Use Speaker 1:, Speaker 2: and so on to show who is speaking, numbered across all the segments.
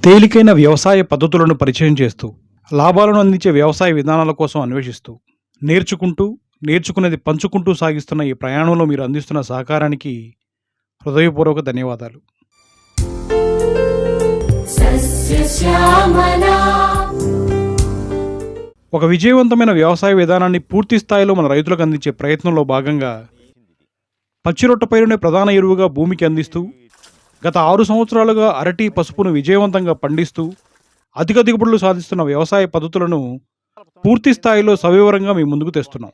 Speaker 1: తేలికైన వ్యవసాయ పద్ధతులను పరిచయం చేస్తూ, లాభాలను అందించే వ్యవసాయ విధానాల కోసం అన్వేషిస్తూ, నేర్చుకునేది పంచుకుంటూ సాగిస్తున్న ఈ ప్రయాణంలో మీరు అందిస్తున్న సహకారానికి హృదయపూర్వక ధన్యవాదాలు. ఒక విజయవంతమైన వ్యవసాయ విధానాన్ని పూర్తి స్థాయిలో మన రైతులకు అందించే ప్రయత్నంలో భాగంగా పచ్చిరొట్ట పైరునే ప్రధాన ఎరువుగా భూమికి అందిస్తూ గత 6 సంవత్సరాలుగా అరటి, పసుపును విజయవంతంగా పండిస్తూ అధిక దిగుబడులు సాధిస్తున్న వ్యవసాయ పద్ధతులను పూర్తి స్థాయిలో సవివరంగా మీ ముందుకు తెస్తున్నాం.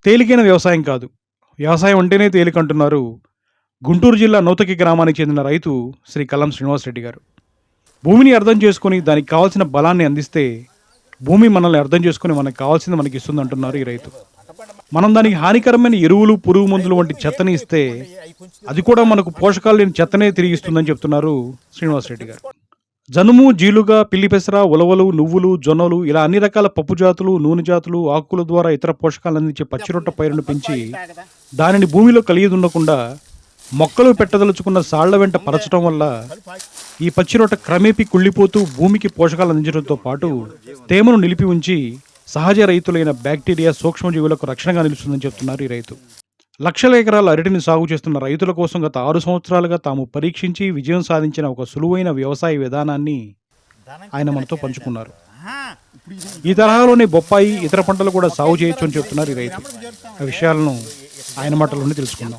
Speaker 1: తేలికైన వ్యవసాయం కాదు, వ్యవసాయం అంటేనే తేలికంటున్నారు గుంటూరు జిల్లా నూతకి గ్రామానికి చెందిన రైతు శ్రీ కల్లం శ్రీనివాసరెడ్డి గారు. భూమిని అర్థం చేసుకుని దానికి కావాల్సిన బలాన్ని అందిస్తే భూమి మనల్ని అర్థం చేసుకుని మనకు కావాల్సింది మనకి ఇస్తుంది అంటున్నారు ఈ రైతు. మనం దానికి హానికరమైన ఎరువులు, పురుగు మందులు వంటి చెత్తని ఇస్తే అది కూడా మనకు పోషకాలు లేని చెత్తనే తిరిగి ఇస్తుందని చెప్తున్నారు శ్రీనివాసరెడ్డి గారు. జనుము, జీలుగా, పిల్లిపెసర, ఉలవలు, నువ్వులు, జొన్నలు ఇలా అన్ని రకాల పప్పు జాతులు, నూనె జాతులు, ఆకుల ద్వారా ఇతర పోషకాలు అందించే పచ్చిరొట్ట పైరును పెంచి దానిని భూమిలో కలిగి ఉండకుండా మొక్కలు పెట్టదలుచుకున్న సాళ్ల వెంట పరచడం వల్ల ఈ పచ్చిరొట్ట క్రమేపీ కుళ్ళిపోతూ భూమికి పోషకాలు అందించడంతో పాటు తేమను నిలిపి ఉంచి సహజ రైతులైన బ్యాక్టీరియా, సూక్ష్మజీవులకు రక్షణగా నిలుస్తుందని చెప్తున్నారు ఈ రైతు. లక్షల ఎకరాల అరటిని సాగు చేస్తున్న రైతుల కోసం గత 6 సంవత్సరాలుగా తాము పరీక్షించి విజయం సాధించిన ఒక సులువైన వ్యవసాయ విధానాన్ని ఆయన మనతో పంచుకున్నారు. ఈ తరహాలోనే బొప్పాయి, ఇతర పంటలు కూడా సాగు చేయొచ్చు అని చెప్తున్నారు ఈ రైతు. ఆ విషయాలను ఆయన మాటల్లోనే తెలుసుకుందాం.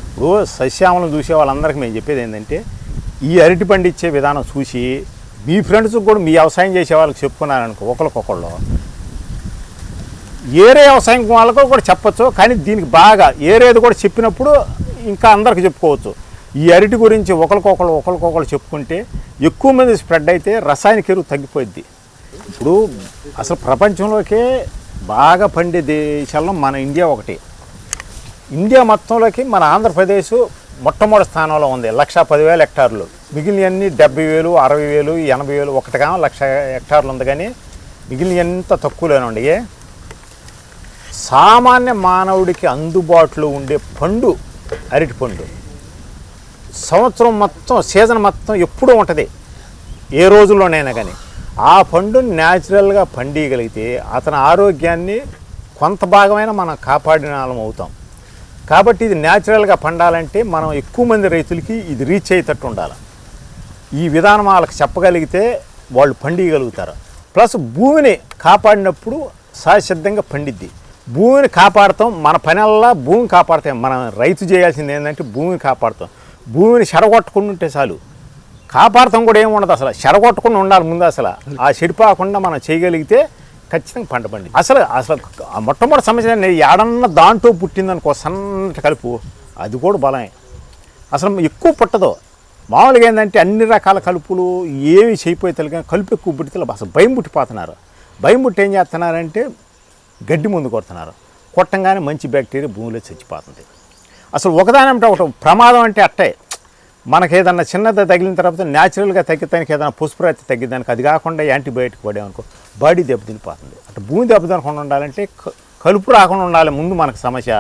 Speaker 2: ఇప్పుడు సస్యామలను చూసే వాళ్ళందరికీ మేము చెప్పేది ఏంటంటే, ఈ అరటి పండించే విధానం చూసి మీ ఫ్రెండ్స్కి కూడా మీ వ్యవసాయం చేసే వాళ్ళకి చెప్పుకున్నారనుకో, ఒకరికొకళ్ళు ఏరే వ్యవసాయం వాళ్ళకు కూడా చెప్పచ్చు. కానీ దీనికి బాగా ఏరేది కూడా చెప్పినప్పుడు ఇంకా అందరికి చెప్పుకోవచ్చు. ఈ అరటి గురించి ఒకరికొకళ్ళు చెప్పుకుంటే ఎక్కువ మంది స్ప్రెడ్ అయితే రసాయనిక ఎరువు తగ్గిపోద్ది. ఇప్పుడు అసలు ప్రపంచంలోకే బాగా పండే దేశాల్లో మన ఇండియా ఒకటి. ఇండియా మొత్తంలోకి మన ఆంధ్రప్రదేశ్ మొట్టమొదటి స్థానంలో ఉంది, 1,10,000 హెక్టార్లు. మిగిలినవన్నీ 70,000, 60,000, 80,000, ఒకటిగా 1,00,000 హెక్టార్లు ఉంది. కానీ మిగిలినంత తక్కువలోనే ఉండే. సామాన్య మానవుడికి అందుబాటులో ఉండే పండు అరటి పండు. సంవత్సరం మొత్తం, సీజన్ మొత్తం ఎప్పుడూ ఉంటుంది, ఏ రోజుల్లోనైనా. కానీ ఆ పండుని న్యాచురల్గా పండియగలిగితే అతని ఆరోగ్యాన్ని కొంత భాగమైనా మనం కాపాడిన వాళ్ళం అవుతాం. కాబట్టి ఇది న్యాచురల్గా పండాలంటే మనం ఎక్కువ మంది రైతులకి ఇది రీచ్ అయ్యేటట్టు ఉండాలి. ఈ విధానం వాళ్ళకి చెప్పగలిగితే వాళ్ళు పండియగలుగుతారు. ప్లస్ భూమిని కాపాడినప్పుడు సహసిద్ధంగా పండిద్ది. భూమిని కాపాడతాం, మన పనల్లా భూమిని కాపాడతాం. మనం రైతు చేయాల్సింది ఏంటంటే భూమిని కాపాడతాం. భూమిని చెడగొట్టకుండా ఉంటే చాలు. కాపాడతాం కూడా ఏమి ఉండదు, అసలు చెడగొట్టకుండా ఉండాలి ముందు. అసలు ఆ చెడిపోకుండా మనం చేయగలిగితే ఖచ్చితంగా పంట పండి. అసలు మొట్టమొదటి సమస్య ఏడన్నా దాంట్లో పుట్టిందనుకో సన్నటి కలుపు, అది కూడా బలమే. అసలు ఎక్కువ పుట్టదు. మామూలుగా ఏంటంటే అన్ని రకాల కలుపులు ఏమి చేయపోతే కానీ కలుపు ఎక్కువ పుట్టితే అసలు భయం పుట్టిపోతున్నారు. భయం పుట్టి ఏం చేస్తున్నారంటే గడ్డి ముందు కొడుతున్నారు. కొట్టంగానే మంచి బ్యాక్టీరియా భూమిలో చచ్చిపోతుంది. అసలు ఒకదానంటే ఒకటి ప్రమాదం అంటే అట్టే. మనకి ఏదన్నా చిన్నది తగిలిన తర్వాత న్యాచురల్గా తగ్గితానికి ఏదైనా పుష్పరాతి తగ్గిదానికి, అది కాకుండా యాంటీబయాటిక్ పడేమనుకో బాడీ దెబ్బతినిపోతుంది. అంటే భూమి దెబ్బతినకుండా ఉండాలంటే కలుపు రాకుండా ఉండాలి ముందు మనకు సమస్య.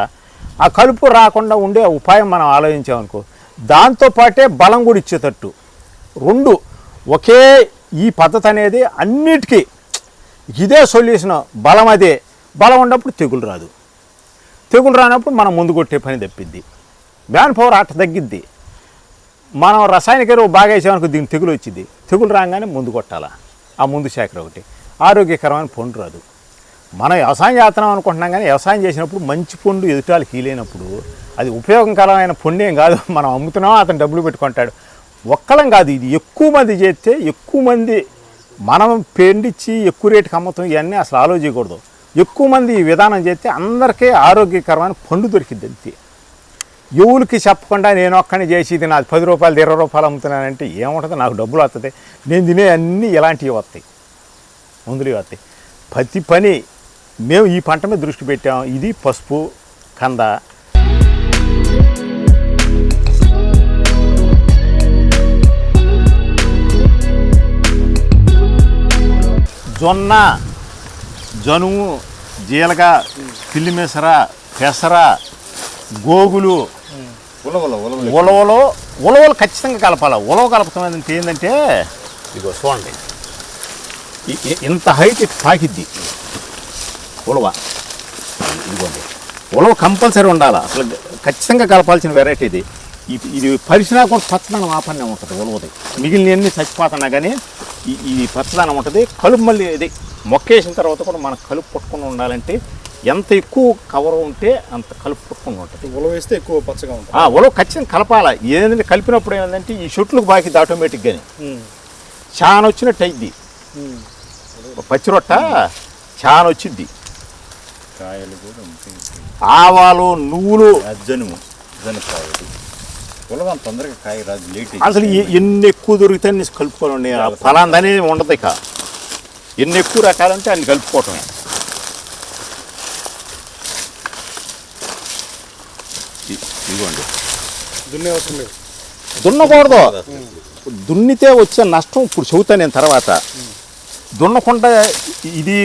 Speaker 2: ఆ కలుపు రాకుండా ఉండే ఉపాయం మనం ఆలోచించామనుకో, దాంతోపాటే బలం కూడా ఇచ్చేటట్టు. రెండు ఒకే ఈ పద్ధతి అనేది అన్నిటికీ ఇదే సొల్యూషన్. బలం అదే. బలం ఉన్నప్పుడు తెగులు రాదు. తెగులు రానప్పుడు మనం ముందు కొట్టే పని తప్పిద్ది. మ్యాన్ పవర్ అట్ట తగ్గిద్ది. మనం రసాయనిక ఎరువు బాగా వేసామనుకో దీనికి తెగులు వచ్చింది. తెగులు రాగానే ముందు కొట్టాలా. ఆ ముందు శాఖ ఒకటి. ఆరోగ్యకరమైన పండు రాదు. మనం వ్యవసాయం చేస్తున్నాం అనుకుంటున్నాం, కానీ వ్యవసాయం చేసినప్పుడు మంచి పండు ఎదుటాలు కీలైనప్పుడు అది ఉపయోగకరమైన పండేం కాదు. మనం అమ్ముతున్నాం, అతను డబ్బులు పెట్టుకుంటాడు. ఒక్కలం కాదు, ఇది ఎక్కువ మంది చేస్తే ఎక్కువ మంది మనం పెండించి ఎక్కువ రేటుకి అమ్ముతాం. ఇవన్నీ అసలు ఆలోచించకూడదు. ఎక్కువ మంది ఈ విధానం చేస్తే అందరికీ ఆరోగ్యకరమైన పండు దొరికింది అంతే. ఎవరికి చెప్పకుండా నేను ఒక్కని చేసి ఇది నాకు 10 రూపాయలు 20 రూపాయలు అమ్ముతున్నానంటే ఏముంటుంది, నాకు డబ్బులు వస్తుంది. నేను తినే అన్నీ ఇలాంటివి వస్తాయి, మందులు వస్తాయి. ప్రతి పని మేము ఈ పంట మీద దృష్టి పెట్టాం. ఇది పసుపు, కంద, జొన్న, జనుము, జీలగ, పిల్లిమెసర, పెసర, గోగులు, ఉలవలు ఖచ్చితంగా కలపాలి. ఉలవ కలపడం అంటే ఏంటంటే ఇదిగో చూడండి, ఇంత హైట్ పాకిద్ది ఉలవ. ఇదిగోండి, ఉలవ కంపల్సరీ ఉండాలి, అసలు ఖచ్చితంగా కలపాల్సిన వెరైటీ ఇది. ఇది పరిసినా కూడా పచ్చదనం ఆపనే ఉంటుంది ఉలవది. మిగిలినవన్నీ చచ్చిపోతున్నా కానీ ఈ పచ్చదనం ఉంటుంది. కలుపు మళ్ళీ ఇది మొక్క వేసిన తర్వాత కూడా మనకు కలుపు పట్టుకుని ఉండాలంటే ఎంత ఎక్కువ కవర్ ఉంటే అంత కలుపు పట్టుకుని ఉంటుంది.
Speaker 1: ఉలవ వేస్తే ఎక్కువ పచ్చగా ఉంటుంది.
Speaker 2: ఉలవ ఖచ్చితంగా కలపాలి. ఏంటంటే కలిపినప్పుడు ఏంటంటే ఈ చెట్లకు బాకిద్ది ఆటోమేటిక్గానే చాలా వచ్చినట్టు అయింది. పచ్చి రొట్ట చాలా వచ్చింది.
Speaker 3: కాయలు కూడా
Speaker 2: ఆవాలు, నువ్వులు,
Speaker 3: జనుము, జనకాయలు ఉలవ తొందరగా కాయ రాదు, లేట్.
Speaker 2: అసలు ఎన్ని ఎక్కువ దొరికితే అన్ని కలుపుకోవాలి. ఫలాందనే ఉండదు. ఇక ఎన్ని ఎక్కువ రకాలంటే అన్ని కలుపుకోవటమే. ఇదిగోండి,
Speaker 1: దున్నే అవసరం లేదు,
Speaker 2: దున్నకూడదు. దున్నితే వచ్చే నష్టం ఇప్పుడు చెబుతాను నేను తర్వాత. దున్నకుండా ఇది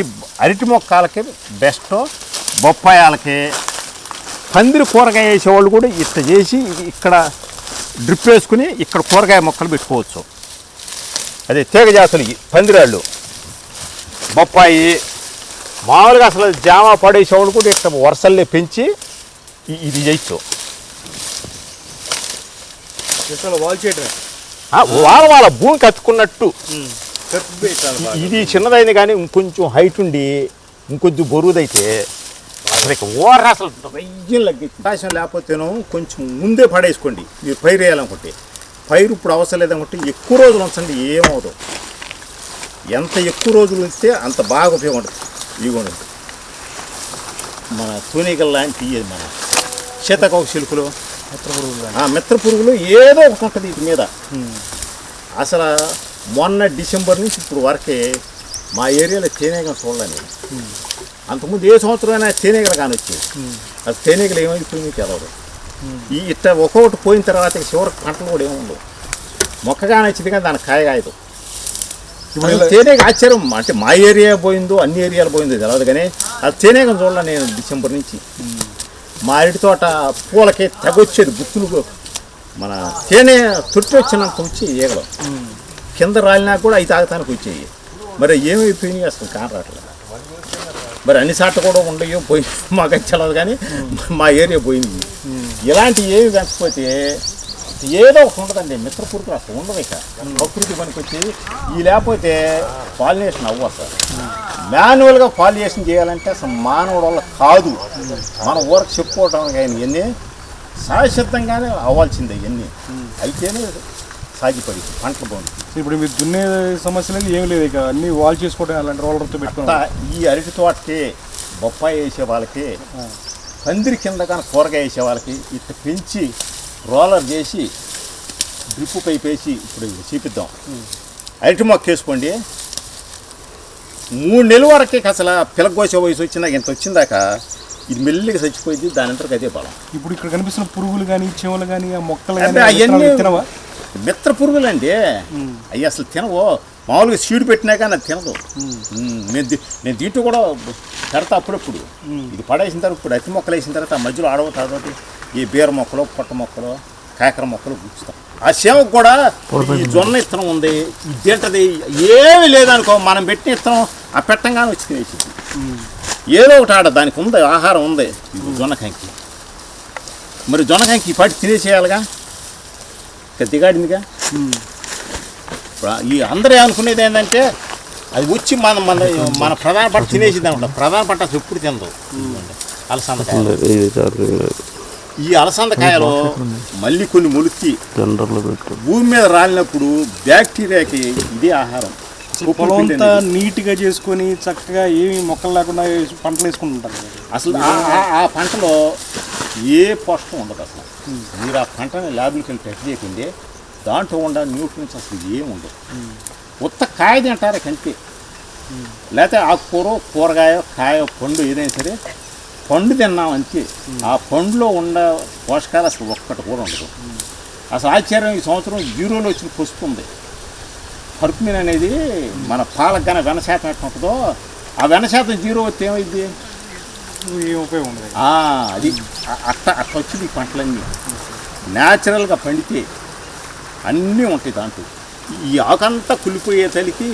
Speaker 2: అరటి మొక్కలకి బెస్ట్, బొప్పాయాలకి, పందిరి కూరగాయ వేసేవాళ్ళు కూడా ఇట్లా చేసి ఇక్కడ డ్రిప్ వేసుకుని ఇక్కడ కూరగాయ మొక్కలు పెట్టుకోవచ్చు. అదే తీగ జాతులకి పందిరాళ్ళు, బొప్పాయి, మామూలుగా అసలు జామ పడేసేవాళ్ళు కూడా ఇక్కడ వరుసల్లే పెంచి ఇది చేయొచ్చు.
Speaker 1: వాల్ చేయటమే,
Speaker 2: వాళ్ళ భూమి కత్తుకున్నట్టు. ఇది చిన్నదైంది కానీ ఇంకొంచెం హైట్ ఉండి ఇంకొంచెం బరువుదైతే అసలు ఇక అసలు అవకాశం లేకపోతేనో కొంచెం ముందే పడేసుకోండి. మీరు పైరు వేయాలనుకుంటే, పైరు ఇప్పుడు అవసరం లేదనుకుంటే ఎక్కువ రోజులు ఉంచండి, ఏమవుతుంది. ఎంత ఎక్కువ రోజులు ఉంచితే అంత బాగా ఉపయోగం ఉంటుంది. ఇదిగోండి, మన తూనికలు లాంటి మన శీతకోక చిలుకలు, మిత్ర పురుగులు ఏదో ఒకటి ఉంటుంది వీటి మీద. అసలు మొన్న డిసెంబర్ నుంచి ఇప్పుడు వరకే మా ఏరియాలో తేనెగలు చూడలేను. అంతకుముందు ఏ సంవత్సరమైనా తేనెగలు కానీ వచ్చేది. అది తేనెగలు ఏమైపోయింది తెలవదు. ఈ ఇట్లా ఒక్కొక్కటి పోయిన తర్వాత చివరికి పంటలు కూడా ఏముండవు. మొక్క కానీ వచ్చింది కానీ దానికి కాయ కాయదు. తేనెగ ఆశ్చర్యం అంటే మా ఏరియా పోయిందో అన్ని ఏరియాలు పోయిందో తెలియదు కానీ అది తేనెగను చూడలే నేను డిసెంబర్ నుంచి. మా అరటి తోట పూలకి తెగొచ్చేది గుత్తులు. మన తేనె తొట్టి వచ్చినంత వచ్చి ఈగలు కింద రాలినా కూడా అవి తాగటానికి వచ్చాయి. మరి ఏమైపోయినాయి అసలు కానరాట్లేదు. మరి అన్ని సార్లు కూడా ఉండయో పోయి మాకు తెలదు కానీ మా ఏరియా పోయింది. ఇలాంటి ఏమి పెంచకపోతే ఏదో ఒకటి ఉండదండి. మిత్ర పురుగులు అసలు ఉండదు. ఇక ప్రకృతి పనికి వచ్చి ఈ లేకపోతే పాలినేషన్ అవ్వ సార్. మాన్యువల్గా పాలినేషన్ చేయాలంటే అసలు మానవుడు వల్ల కాదు. మన ఊరకు చెప్పుకోవటం కానీ ఇవన్నీ శాశ్వతంగానే అవ్వాల్సిందే. ఇవన్నీ అయితేనే సాగిపడి పంటలు బాగుంటుంది.
Speaker 1: ఇప్పుడు మీరు దున్నే సమస్య లేదు, ఏం లేదు. ఇక అన్ని వాల్ చేసుకోవడం అలాంటి రోలర్తో పెట్టుకుంటా.
Speaker 2: ఈ అరటి తోటకి, బొప్పాయి వేసే వాళ్ళకి, పందిరి కింద కానీ కూరగాయ వేసే వాళ్ళకి ఇట్లా పెంచి రోలర్ చేసి డ్రిప్ పైప్ వేసి ఇప్పుడు చూపిద్దాం. అరటి మొక్క వేసుకోండి. 3 నెలల వరకే అసలు పిలగోసే వయసు వచ్చిందాక ఇంత వచ్చిందాక ఇది మెల్లిగా చచ్చిపోయింది. దాని అంతకు అదే బలం.
Speaker 1: ఇప్పుడు ఇక్కడ కనిపిస్తున్న పురుగులు కానీ, చెవులు కానీ, ఆ మొక్కలు
Speaker 2: అంటే అవన్నీ మిత్ర పురుగులు అండి. అవి అసలు తినవు. మామూలుగా సీడ్ పెట్టినా కానీ అది తినదు. నేను దీంట్లో కూడా పెడతా అప్పుడప్పుడు. ఇది పడేసిన తర్వాత ఇప్పుడు అతి మొక్కలు వేసిన తర్వాత ఆ మధ్యలో ఆడవుతుంది ఈ బీర మొక్కలు, పొట్ట మొక్కలు, కాకర మొక్కలు గుచ్చుతాం. ఆ సేవకు కూడా ఈ జొన్న ఇత్తనం ఉంది, ఇది తింటది. ఏమీ లేదనుకో, మనం పెట్టిన ఇత్తనం ఆ పెట్టంగానే వచ్చి తినేసింది. ఏదో ఒకటి ఆడ దానికి ఉంది, ఆహారం ఉంది. ఇది జొన్న కంకి. మరి జొన్న కంకి ఈ పాటి తినేసేయాలిగా, దిగాడిందిగా. ఈ అందరూ అనుకునేది ఏంటంటే అది వచ్చి మన ప్రధాన పంట తినేసింది అనుకుంటా. ప్రధాన పంట అసలు ఎప్పుడు తినదు. అలసందకాయలు, ఈ అలసందకాయలు మళ్ళీ కొన్ని మొలిచి భూమి మీద రాలినప్పుడు బ్యాక్టీరియాకి ఇదే ఆహారం.
Speaker 1: పొలంతా నీట్గా చేసుకొని చక్కగా ఏమి మొక్కలు లేకుండా పంటలు వేసుకుంటుంటారు.
Speaker 2: అసలు ఆ పంటలో ఏ పోషకం ఉండదు. అసలు మీరు ఆ పంటని ల్యాబ్కి వెళ్ళి టెస్ట్ చేయకండి, దాంట్లో ఉండే న్యూట్రియన్స్ అసలు ఏమి ఉండదు. ఉత్త కాయ తింటారు కంటే, లేకపోతే ఆకుకూర, కూరగాయ, కాయ, పండు ఏదైనా సరే పండు తిన్నాం అంతే. ఆ పండులో ఉన్న పోషకాలు అసలు ఒక్కటి కూడా ఉండదు. అసలు ఆశ్చర్యం, ఈ సంవత్సరం 0లో వచ్చిన పసుపు ఉంది.
Speaker 3: కర్కుమిన్ అనేది మన పాలకు కానీ వెన శాతం ఎట్లా ఉంటుందో ఆ వెన శాతం 0 వస్తే ఏమైంది?
Speaker 1: ఏం ఉపయోగం ఉండదు.
Speaker 3: అది అట్లా వచ్చింది ఈ పంటలన్నీ న్యాచురల్గా పండితే అన్నీ ఉంటాయి దాంట్లో. ఈ ఆకంతా కులిపోయే తలికి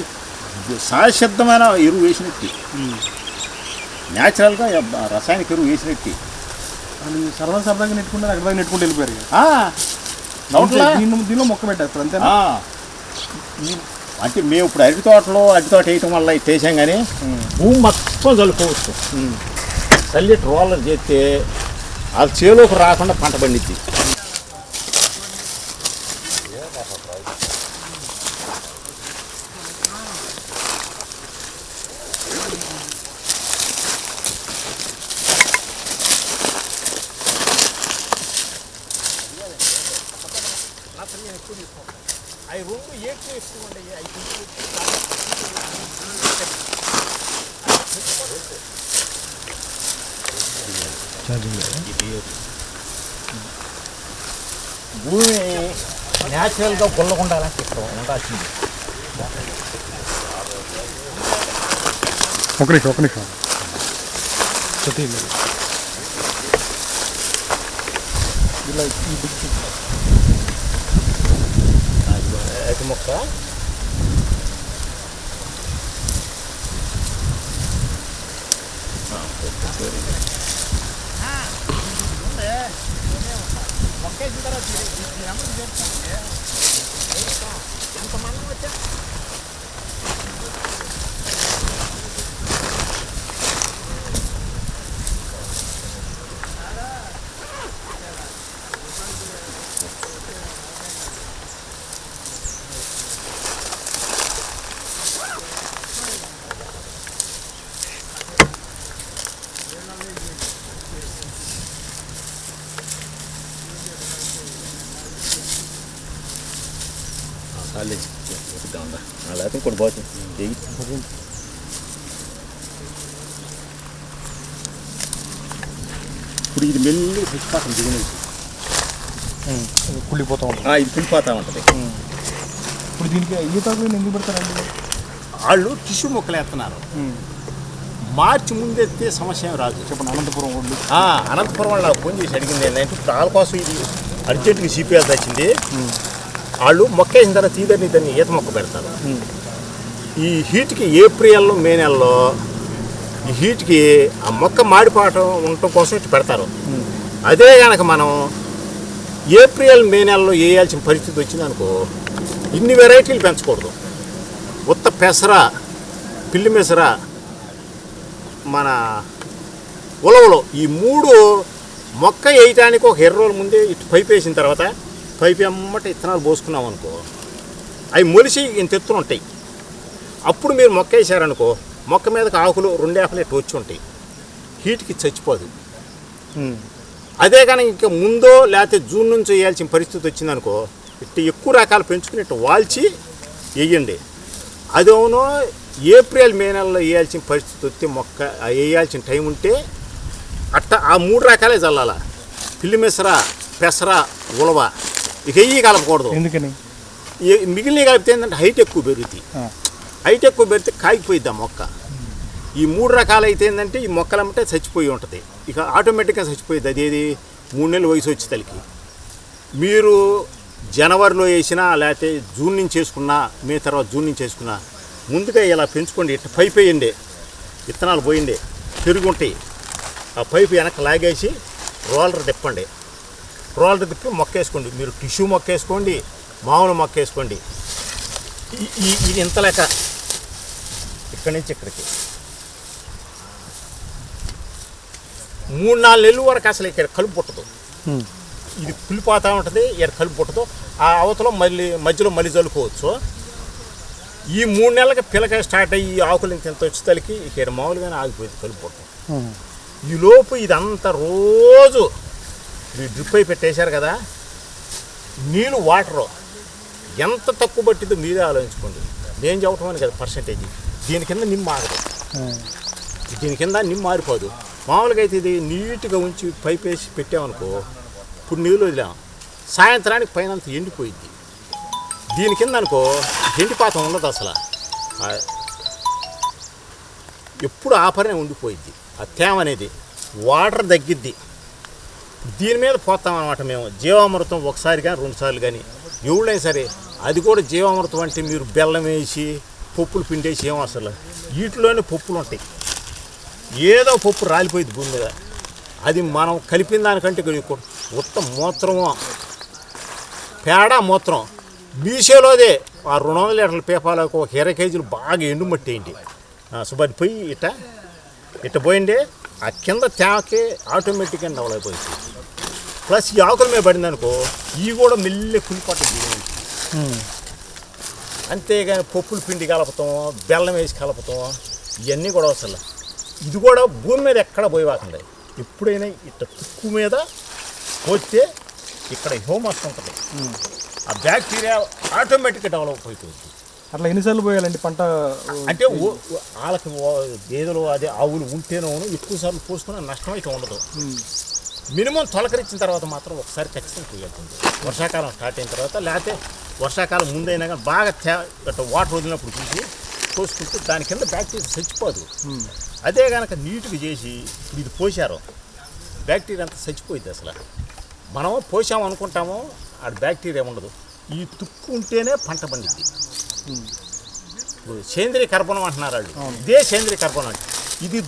Speaker 3: సహసిద్ధమైన ఎరువు వేసినట్టు, న్యాచురల్గా రసాయనిక ఎరువు వేసినట్టు.
Speaker 1: వాళ్ళు సరదాగా నెట్టుకుంటారు, అక్కడ నెట్టుకుంటూ వెళ్ళిపోయారు. దీనిలో మొక్క పెట్టేస్తారు అంతే.
Speaker 3: అంటే మేము ఇప్పుడు అరటి తోట వేయటం వల్ల వేసాం, కానీ భూమి మొత్తం చల్లుకోవచ్చు. చల్లిటి రోలర్ చేస్తే అది చేలోకి రాకుండా పంట పండిద్ది.
Speaker 2: అవి 2 ఏట్లు ఎక్కువ ఉండయి. భూమి న్యాచురల్గా గుల్లగుండాలని ఇష్టం ఉండాల్సింది.
Speaker 1: ఒక నిమిషం ఇలా
Speaker 2: అతి మొక్క
Speaker 3: లేకపోతే ఇంకోటి పోతుంది. ఇప్పుడు ఇది మెల్లి పుష్పాతం దిగినది
Speaker 1: కుళ్ళిపోతూ ఉంటుంది.
Speaker 3: ఇది కుళ్ళిపోతూ ఉంటుంది.
Speaker 1: ఇప్పుడు దీనికి ఈతలు ఎందుకు పెడతారండి?
Speaker 2: వాళ్ళు టిష్యూ మొక్కలు వేస్తున్నారు. మార్చి ముందెత్తే సమస్య ఏం రాదు.
Speaker 1: చెప్పండి. అనంతపురం వాళ్ళు
Speaker 2: అనంతపురం వాళ్ళు నాకు ఫోన్ చేసి అడిగింది ఏంటంటే ఇప్పుడు వాళ్ళ కోసం ఇది అర్జెంటుగా సిపిఎస్ వచ్చింది. వాళ్ళు మొక్క వేసిన తర్వాత దాన్ని ఈత మొక్క పెడతారు. ఈ హీట్కి ఏప్రిల్ మే నెలలో ఈ హీట్కి ఆ మొక్క మాడిపాటం ఉండటం కోసం ఇటు పెడతారు. అదే కనుక మనం ఏప్రిల్ మే నెలలో వేయాల్సిన పరిస్థితి వచ్చిందనుకో ఇన్ని వెరైటీలు పెంచకూడదు. ఉత్త పెసర, పిల్లి మెసర, మన ఉలవలు ఈ 3 మొక్క వేయటానికి ఒక 20 రోజుల ముందే ఇటు పైపు వేసిన తర్వాత పైపు అమ్మట విత్తనాలు పోసుకున్నాం అనుకో అవి మొలిసి ఇంత ఎత్తున ఉంటాయి. అప్పుడు మీరు మొక్క వేసారనుకో మొక్క మీదకి ఆకులు 2 ఆకులు ఇట్టు వచ్చి ఉంటాయి. హీట్కి చచ్చిపోదు. అదే కానీ ఇంకా ముందో లేకపోతే జూన్ నుంచి వేయాల్సిన పరిస్థితి వచ్చిందనుకో ఇట్టు ఎక్కువ రకాలు పెంచుకుని ఇట్టు వాల్చి వేయండి. అదేమో ఏప్రిల్ మే నెలలో వేయాల్సిన పరిస్థితి వస్తే మొక్క వేయాల్సిన టైం ఉంటే అట్ట ఆ 3 రకాలే చల్లాల. పిల్లి మెసర, పెసర, ఉలవ ఇక వెయ్యి కలపకూడదు.
Speaker 1: ఎందుకని?
Speaker 2: మిగిలిన కలిపితే ఏంటంటే హైట్ ఎక్కువ పెరుగుతాయి. హైట్ ఎక్కువ పెరిగితే కాగిపోయిద్ది ఆ మొక్క. ఈ 3 రకాలు అయితే ఏంటంటే ఈ మొక్కలంటే చచ్చిపోయి ఉంటుంది. ఇక ఆటోమేటిక్గా చచ్చిపోయింది. అదేది 3 నెలల వయసు వచ్చి తలకి మీరు జనవరిలో వేసినా లేకపోతే జూన్ నుంచి వేసుకున్నా మే తర్వాత జూన్ నుంచి వేసుకున్నా ముందుగా ఇలా పెంచుకోండి. ఇట్లా పైపు వేయండి, విత్తనాలు పోయండి, పెరుగుంటాయి. ఆ పైపు వెనక లాగేసి రోలర్ తిప్పండి. రోలర్ తిప్పి మొక్క వేసుకోండి. మీరు టిష్యూ మొక్క వేసుకోండి, మామూలు మొక్క వేసుకోండి. ఇది ఇంత లెక్క ఇక్కడి నుంచి ఇక్కడికి 3-4 నెలల వరకు అసలు ఇక్కడ కలుపు పుట్టదు. ఇది పులిపోతూ ఉంటుంది, ఇక్కడ కలుపు పుట్టదు. ఆ అవతల మధ్యలో మళ్ళీ చల్లుకోవచ్చు. ఈ 3 నెలలకి పిల్లకాయ స్టార్ట్ అయ్యి ఆకులు ఇంత వచ్చి తలికి ఇక్కడ మామూలుగానే ఆగిపోయింది కలుపు పుట్టడం. ఈ లోపు ఇదంతా రోజు ఈ డ్రిప్ అయి పెట్టేశారు కదా, నీళ్ళు వాటరు ఎంత తక్కువ పట్టిందో మీరే ఆలోచించుకోండి. నేను చెప్పటం అని కదా పర్సెంటేజ్. దీని కింద నిమ్మ ఆగదు, దీని కింద నిమ్మ మారిపోదు. మామూలుగా అయితే ఇది నీట్గా ఉంచి పైప్ వేసి పెట్టామనుకో, ఇప్పుడు నీళ్ళు వదిలాం సాయంత్రానికి పైన అంతా ఎండిపోయింది. దీని కింద అనుకో ఎండిపాతం ఉండదు అసలు. ఎప్పుడు ఆపరనే ఉండిపోయిద్ది. ఆ తేమ అనేది వాటర్ తగ్గిద్ది. దీని మీద పోతామన్నమాట మేము. జీవామృతం ఒకసారి కానీ 2 సార్లు కానీ ఎవరైనా సరే, అది కూడా జీవామృతం అంటే మీరు బెల్లం వేసి పప్పులు పిండేసి ఏం అసలు, వీటిలోనే పప్పులు ఉంటాయి. ఏదో పప్పు రాలిపోయింది భూమి మీద. అది మనం కలిపిన దానికంటే ఉత్తమ మూత్రము, పేడ మూత్రం మీసేలోదే ఆ 200 లీటర్ల పేపాలకు ఒక 20 కేజీలు బాగా ఎండుమట్టి వేయండి. సుబ్బది పోయి ఇట్ట పోయిండే ఆ కింద తేమకి ఆటోమేటిక్గా డెవలప్ అయిపోయింది. ప్లస్ ఈ ఆకుల మీద పడింది అనుకో, ఇవి కూడా మెల్లి కులిపట్టింది. అంతేగాని పప్పులు పిండి కలపతాం, బెల్లం వేసి కలపతాం, ఇవన్నీ కూడా అసలు ఇది కూడా భూమి మీద ఎక్కడ పోయివాకండి. ఎప్పుడైనా ఇట్ట తుక్కు మీద పోతే ఇక్కడ హ్యూమస్ ఉంటుంది, ఆ బ్యాక్టీరియా ఆటోమేటిక్గా డెవలప్ అయిపోతుంది.
Speaker 1: అట్లా ఎన్నిసార్లు పోయాలండి పంట?
Speaker 2: అంటే వాళ్ళకి గేదెలు అదే ఆవులు ఉంటేనో ఎక్కువసార్లు పోసుకున్న నష్టం అయితే ఉండదు. మినిమం తొలకరించిన తర్వాత మాత్రం ఒకసారి ఖచ్చితంగా పోయాల్సింది. వర్షాకాలం స్టార్ట్ అయిన తర్వాత, లేకపోతే వర్షాకాలం ముందైనా కానీ బాగా వాటర్ వదిలినప్పుడు చూసి పోసుకుంటే దాని కింద బ్యాక్టీరియా చచ్చిపోదు. అదే కనుక నీట్గా చేసి ఇప్పుడు ఇది పోసారు, బ్యాక్టీరియా అంతా చచ్చిపోయింది. అసలు మనం పోసాము అనుకుంటాము, ఆ బ్యాక్టీరియా ఉండదు. ఈ తుక్కు ఉంటేనే పంట పండిద్ది. సేంద్రీయ కర్బనం అంటున్నారు వాళ్ళు, ఇదే సేంద్రీయ కర్బనం అంటే. ఇది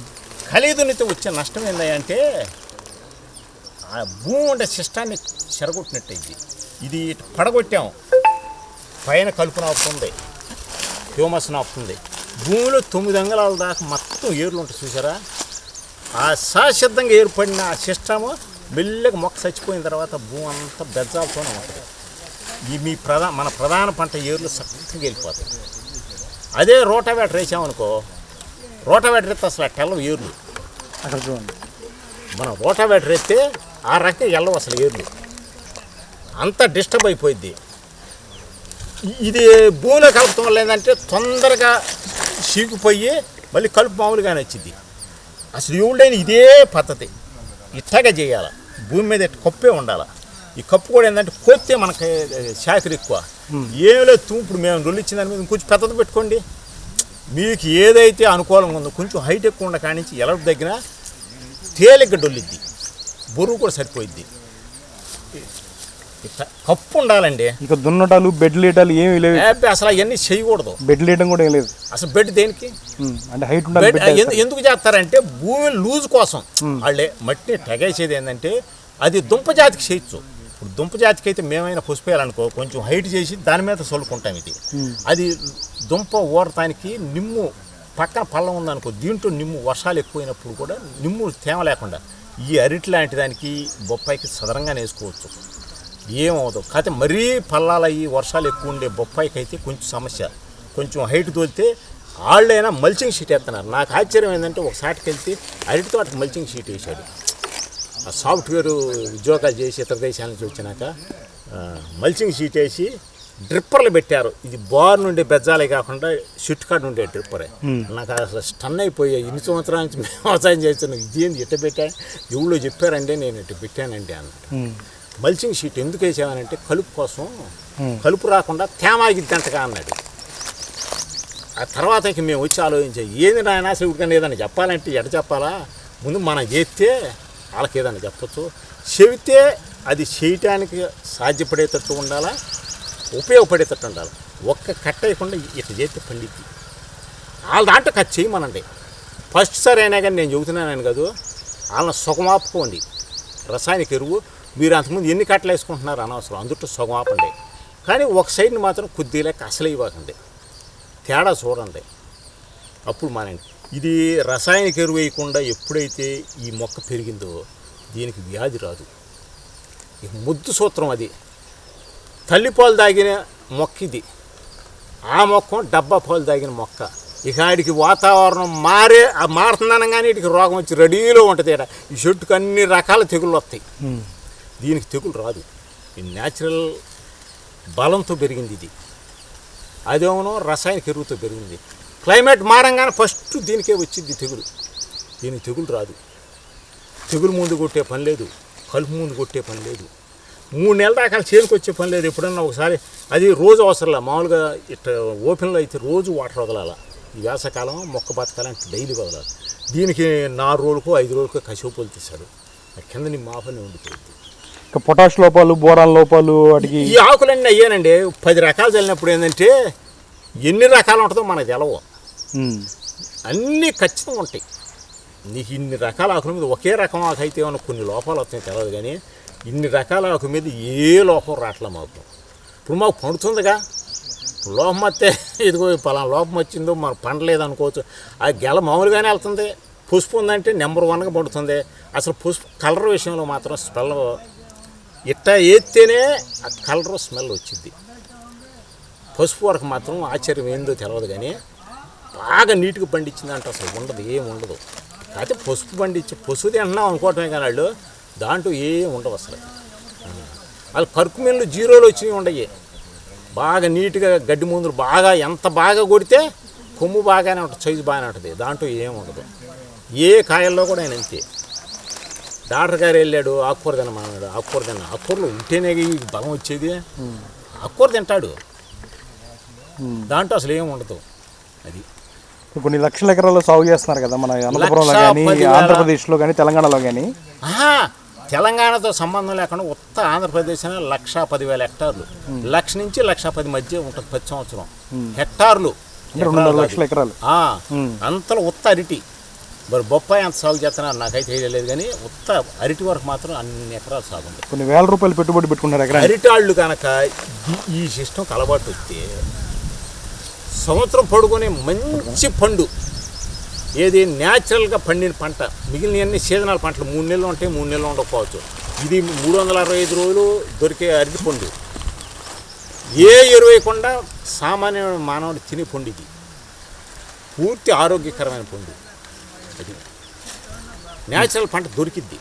Speaker 2: ఖరీదునితో వచ్చే నష్టం ఏంటంటే ఆ భూమి ఉండే సిస్టాన్ని చెరగొట్టినట్టయింది. ఇది పడగొట్టాం, పైన కలుపున ఆపుతుంది, హ్యూమస్ను ఆపుతుంది. భూమిలో 9 అంగుళాల దాకా మొత్తం ఏర్లు ఉంటాయి చూసారా. ఆ సహసిద్ధంగా ఏర్పడిన ఆ సిస్టము మెల్లగా మొక్క చచ్చిపోయిన తర్వాత భూమి అంతా బెజ్జాలతోనే ఉంటుంది. ఈ మన ప్రధాన పంట ఏర్లు చక్కగా వెళ్ళిపోతాయి. అదే రోటావేటర్ వేసామనుకో, రోటావేటర్ ఎత్తే అసలు అట్టెల్లవు ఏర్లు.
Speaker 1: అక్కడ చూడండి,
Speaker 2: మనం రోటావేటర్ ఎత్తే ఆ రకంగా వెళ్ళవు అసలు ఏర్లు, అంతా డిస్టర్బ్ అయిపోయింది. ఇది భూమిలో కలుపుతాం వల్ల ఏంటంటే తొందరగా చీకిపోయి మళ్ళీ కలుపు మామూలుగానే వచ్చింది. అసలు ఎవడైనా ఇదే పద్ధతి ఇట్లాగే చేయాలి. భూమి మీద కప్పే ఉండాలి. ఈ కప్పు కూడా ఏంటంటే కోస్తే మనకి శాఖలు ఎక్కువ. ఏం లేదు, ఇప్పుడు మేము రొల్లిచ్చిన దాని మీద కొంచెం పెద్దది పెట్టుకోండి. మీకు ఏదైతే అనుకూలంగా ఉందో, కొంచెం హైట్ ఎక్కువ ఉండ కానించి ఎలా దగ్గర తేలిగ్గా డొల్లిద్ది, బరువు కూడా సరిపోయిద్ది. ఇట్లా కప్పు ఉండాలండి.
Speaker 1: ఇక దున్నటాలు బెడ్ లేటాలు ఏమి లేవు
Speaker 2: అసలు అవన్నీ చేయకూడదు.
Speaker 1: బెడ్ లేయడం కూడా ఏం లేదు
Speaker 2: అసలు. బెడ్ దేనికి
Speaker 1: అంటే హైట్ ఉండాలి.
Speaker 2: ఎందుకు చేస్తారంటే భూమి లూజ్ కోసం. వాళ్ళే మట్టిని తెగేసేది ఏంటంటే అది దుంప జాతికి చేయొచ్చు. ఇప్పుడు దుంప జాతికి అయితే మేమైనా పుసిపోయాలనుకో కొంచెం హైట్ చేసి దాని మీద చల్లుకుంటాం. ఇది అది దుంప ఊరటానికి నిమ్ము పక్కన పళ్ళం ఉందనుకో, దీంట్లో నిమ్ము వర్షాలు ఎక్కువైనప్పుడు కూడా నిమ్ము తేమ లేకుండా ఈ అరటి లాంటి దానికి బొప్పాయికి సదరంగానే వేసుకోవచ్చు, ఏమవుతుంది. కాకపోతే మరీ పల్లాలు అయ్యి వర్షాలు ఎక్కువ ఉండే బొప్పాయికి అయితే కొంచెం సమస్య. కొంచెం హైట్ తోలితే వాళ్ళైనా మల్చింగ్ షీట్ వేస్తున్నారు. నాకు ఆశ్చర్యం ఏంటంటే ఒకసారికి వెళ్తే అరటి తోటకి మల్చింగ్ షీట్ వేసాడు. ఆ సాఫ్ట్వేర్ ఉద్యోగాలు చేసి ఇతర దేశాల నుంచి వచ్చినాక మల్చింగ్ షీట్ వేసి డ్రిప్పర్లు పెట్టారు. ఇది బార్ నుండి బెజ్జాలే కాకుండా షిట్ కార్డు ఉండే డ్రిప్పరే. నాకు అసలు స్టన్ అయిపోయాయి. ఇన్ని సంవత్సరాల నుంచి వ్యవసాయం చేస్తున్నాను, ఇదేంది ఇట్ట పెట్టా, ఎవరో చెప్పారంటే నేను ఇట్ట పెట్టానండి అన్నట్టు. మల్చింగ్ షీట్ ఎందుకు వేసామనంటే కలుపు కోసం, కలుపు రాకుండా తేమ ఆగిద్దంటగా అన్నాడు. ఆ తర్వాత మేము వచ్చి ఆలోచించాం, ఏంది నాయన శివుడికని ఏదైనా చెప్పాలంటే ఎట చెప్పాలా, ముందు మనం చేస్తే వాళ్ళకి ఏదైనా చెప్పచ్చు, చెబితే అది చేయటానికి సాధ్యపడేటట్టు ఉండాలా, ఉపయోగపడేటట్టు ఉండాలి. ఒక్క కట్ అయ్యకుండా ఇట్లా చేస్తే పండిద్ది. వాళ్ళ దాంట్లో కట్ చేయమనండి. ఫస్ట్ సారి అయినా కానీ నేను చెబుతున్నాను కాదు, వాళ్ళని సుఖం ఆపుకోండి. రసాయనిక ఎరువు మీరు అంతకుముందు ఎన్ని కట్టలు వేసుకుంటున్నారు అనవసరం, అందుట్లో సుఖం ఆపండి. కానీ ఒక సైడ్ని మాత్రం కొద్దిగా లెక్క అసలు ఇవ్వకండి, తేడా చూడండి, అప్పుడు మానండి. ఇది రసాయనిక ఎరువు వేయకుండా ఎప్పుడైతే ఈ మొక్క పెరిగిందో దీనికి వ్యాధి రాదు. ఇక ముద్దు సూత్రం అది. తల్లిపాలు తాగిన మొక్క ఇది, ఆ మొక్క డబ్బా పాలు తాగిన మొక్క. ఇక ఆడికి వాతావరణం మారుతుందనగానే ఇటుకి రోగం వచ్చి రెడీలో ఉంటుంది. ఇక్కడ ఈ చెట్టుకు అన్ని రకాల తెగుళ్ళు వస్తాయి, దీనికి తెగులు రాదు. ఇది న్యాచురల్ బలంతో పెరిగింది ఇది, అదేమో రసాయనిక ఎరువుతో పెరిగింది. క్లైమేట్ మారంగానే ఫస్ట్ దీనికే వచ్చింది తెగులు, దీనికి తెగులు రాదు. తెగులు ముందు కొట్టే పని లేదు, కలుపు ముందు కొట్టే పని లేదు. 3 నెలల దాకా చేనుకు వచ్చే పని లేదు. ఎప్పుడన్నా ఒకసారి అది రోజు అవసరంలా, మామూలుగా ఇట్లా ఓపెన్లో అయితే రోజు వాటర్ వదలాలి. ఈ వేసవకాలం మొక్క బతకాలంటే డైలీ వదలాలి. దీనికి 4 రోజులకు 5 రోజులకు కసిపోలు తీశాడు. కింద నీ మాపని ఉండిపోయింది.
Speaker 1: ఇంకా పొటాష్ లోపాలు, బోరాన్ లోపాలు వాటికి
Speaker 2: ఈ ఆకులన్నీ అయ్యానండి. 10 రకాలు చల్లినప్పుడు ఏంటంటే ఎన్ని రకాలు ఉంటుందో మనకు తెలవు. అన్నీ ఖచ్చితంగా ఉంటాయి. నీకు ఇన్ని రకాల ఆకుల మీద ఒకే రకం ఆకు అయితే ఏమన్నా కొన్ని లోపాలు వస్తాయి తెలియదు, కానీ ఇన్ని రకాల ఆకు మీద ఏ లోపం రావట్లే మాకు. ఇప్పుడు మాకు పండుతుందిగా, లోపం వస్తే ఇదిగో పలానా లోపం వచ్చిందో మనకు పండలేదు అనుకోవచ్చు. ఆ గెల మామూలుగానే వెళ్తుంది. పసుపు ఉందంటే నెంబర్ 1గా పండుతుంది. అసలు పసుపు కలర్ విషయంలో మాత్రం స్మెల్ ఇట్టా వేస్తేనే ఆ కలర్ స్మెల్ వచ్చింది. పసుపు వరకు మాత్రం ఆశ్చర్యం ఏందో తెలియదు, కానీ బాగా నీట్గా పండించిందంటే అసలు ఉండదు, ఏం ఉండదు. అయితే పసుపు పండించి పసుపు తింటున్నాం అనుకోవటమే కానీ వాళ్ళు దాంట్లో ఏం ఉండవు అసలు. వాళ్ళు కరుకు మిల్లు 0లో వచ్చినవి ఉండయి. బాగా నీట్గా గడ్డి ముందులు బాగా ఎంత బాగా కొడితే కొమ్ము బాగానే ఉంటుంది, సైజు బాగానే ఉంటుంది. దాంట్లో ఏం ఉండదు. ఏ కాయల్లో కూడా ఆయన అంతే. డాక్టర్ గారు వెళ్ళాడు, ఆకుకూర తినమన్నాడు. ఆకుకూర తిన్నా, ఆకుకూరలు ఉంటేనే ఈ బలం వచ్చేది. ఆకుకూర తింటాడు, దాంట్లో అసలు ఏం ఉండదు. అది
Speaker 1: కొన్ని లక్షల ఎకరాల్లో సాగు చేస్తున్నారు కదా మన అనంతపురంలో కానీ, ఆంధ్రప్రదేశ్లో కానీ, తెలంగాణలో కానీ.
Speaker 2: తెలంగాణతో సంబంధం లేకుండా ఉత్త ఆంధ్రప్రదేశ్ 1,10,000 హెక్టార్లు, 1,00,000 నుంచి 1,10,000 మధ్య ఉంటుంది ప్రతి సంవత్సరం. హెక్టార్లు
Speaker 1: 2 లక్షల ఎకరాలు.
Speaker 2: అంతలో ఉత్త అరటి. మరి బొప్పాయి అంత సాగు చేస్తున్నారు నాకైతే తెలియలేదు, కానీ ఉత్త అరటి వరకు మాత్రం అన్ని ఎకరాలు సాగు ఉంది.
Speaker 1: కొన్ని వేల రూపాయలు పెట్టుబడి పెట్టుకున్నారు ఎకరా.
Speaker 2: అరటాళ్ళు కనుక ఈ సిస్టమ్ అలవాటు వస్తే సంవత్సరం పడుకునే మంచి పండు ఏది న్యాచురల్గా పండిన పంట. మిగిలినవన్నీ సీజనల్ పంటలు 3 నెలలు ఉంటాయి, 3 నెలలు ఉండకపోవచ్చు. ఇది 365 రోజులు దొరికే అరటి పండు. ఏ ఎరువు వేయకుండా సామాన్య మానవుడు తినే పండు ఇది. పూర్తి ఆరోగ్యకరమైన పండు. అది న్యాచురల్ పంట దొరికిద్ది.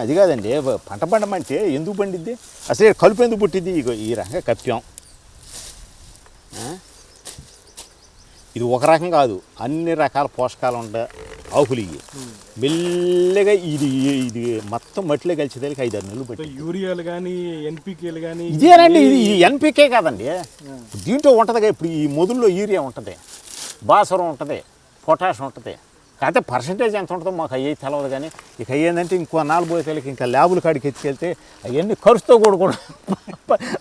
Speaker 2: అది కాదండి, పంట పండమంటే ఎందుకు పండిద్ది, అసలు కలుపు ఎందుకు పుట్టిద్ది? ఇగో ఈ రకంగా కప్పాం. ఇది ఒక రకం కాదు, అన్ని రకాల పోషకాలు ఉంటాయి ఆకులు. ఇవి మెల్లగా ఇది మొత్తం మట్టిలో కలిసేదానికి 5-6 నెలలు పట్టి.
Speaker 1: యూరియాలు కానీ, ఎన్పికేలు కానీ
Speaker 2: ఇదేనండి. ఇది ఎన్పికే కాదండి, దీంట్లో ఉంటుందిగా. ఇప్పుడు ఈ మొదల్లో యూరియా ఉంటుంది, భాస్వరం ఉంటుంది, పొటాష్ ఉంటుంది. కాకపోతే పర్సంటేజ్ ఎంత ఉంటుందో మాకు అయ్యి తెలవదు, కానీ ఇక అయ్యేందంటే ఇంకో 4 పోయేసరికి ఇంకా ల్యాబుల కాడికి ఎత్తుకెళ్తే అవన్నీ ఖర్చుతో కూడా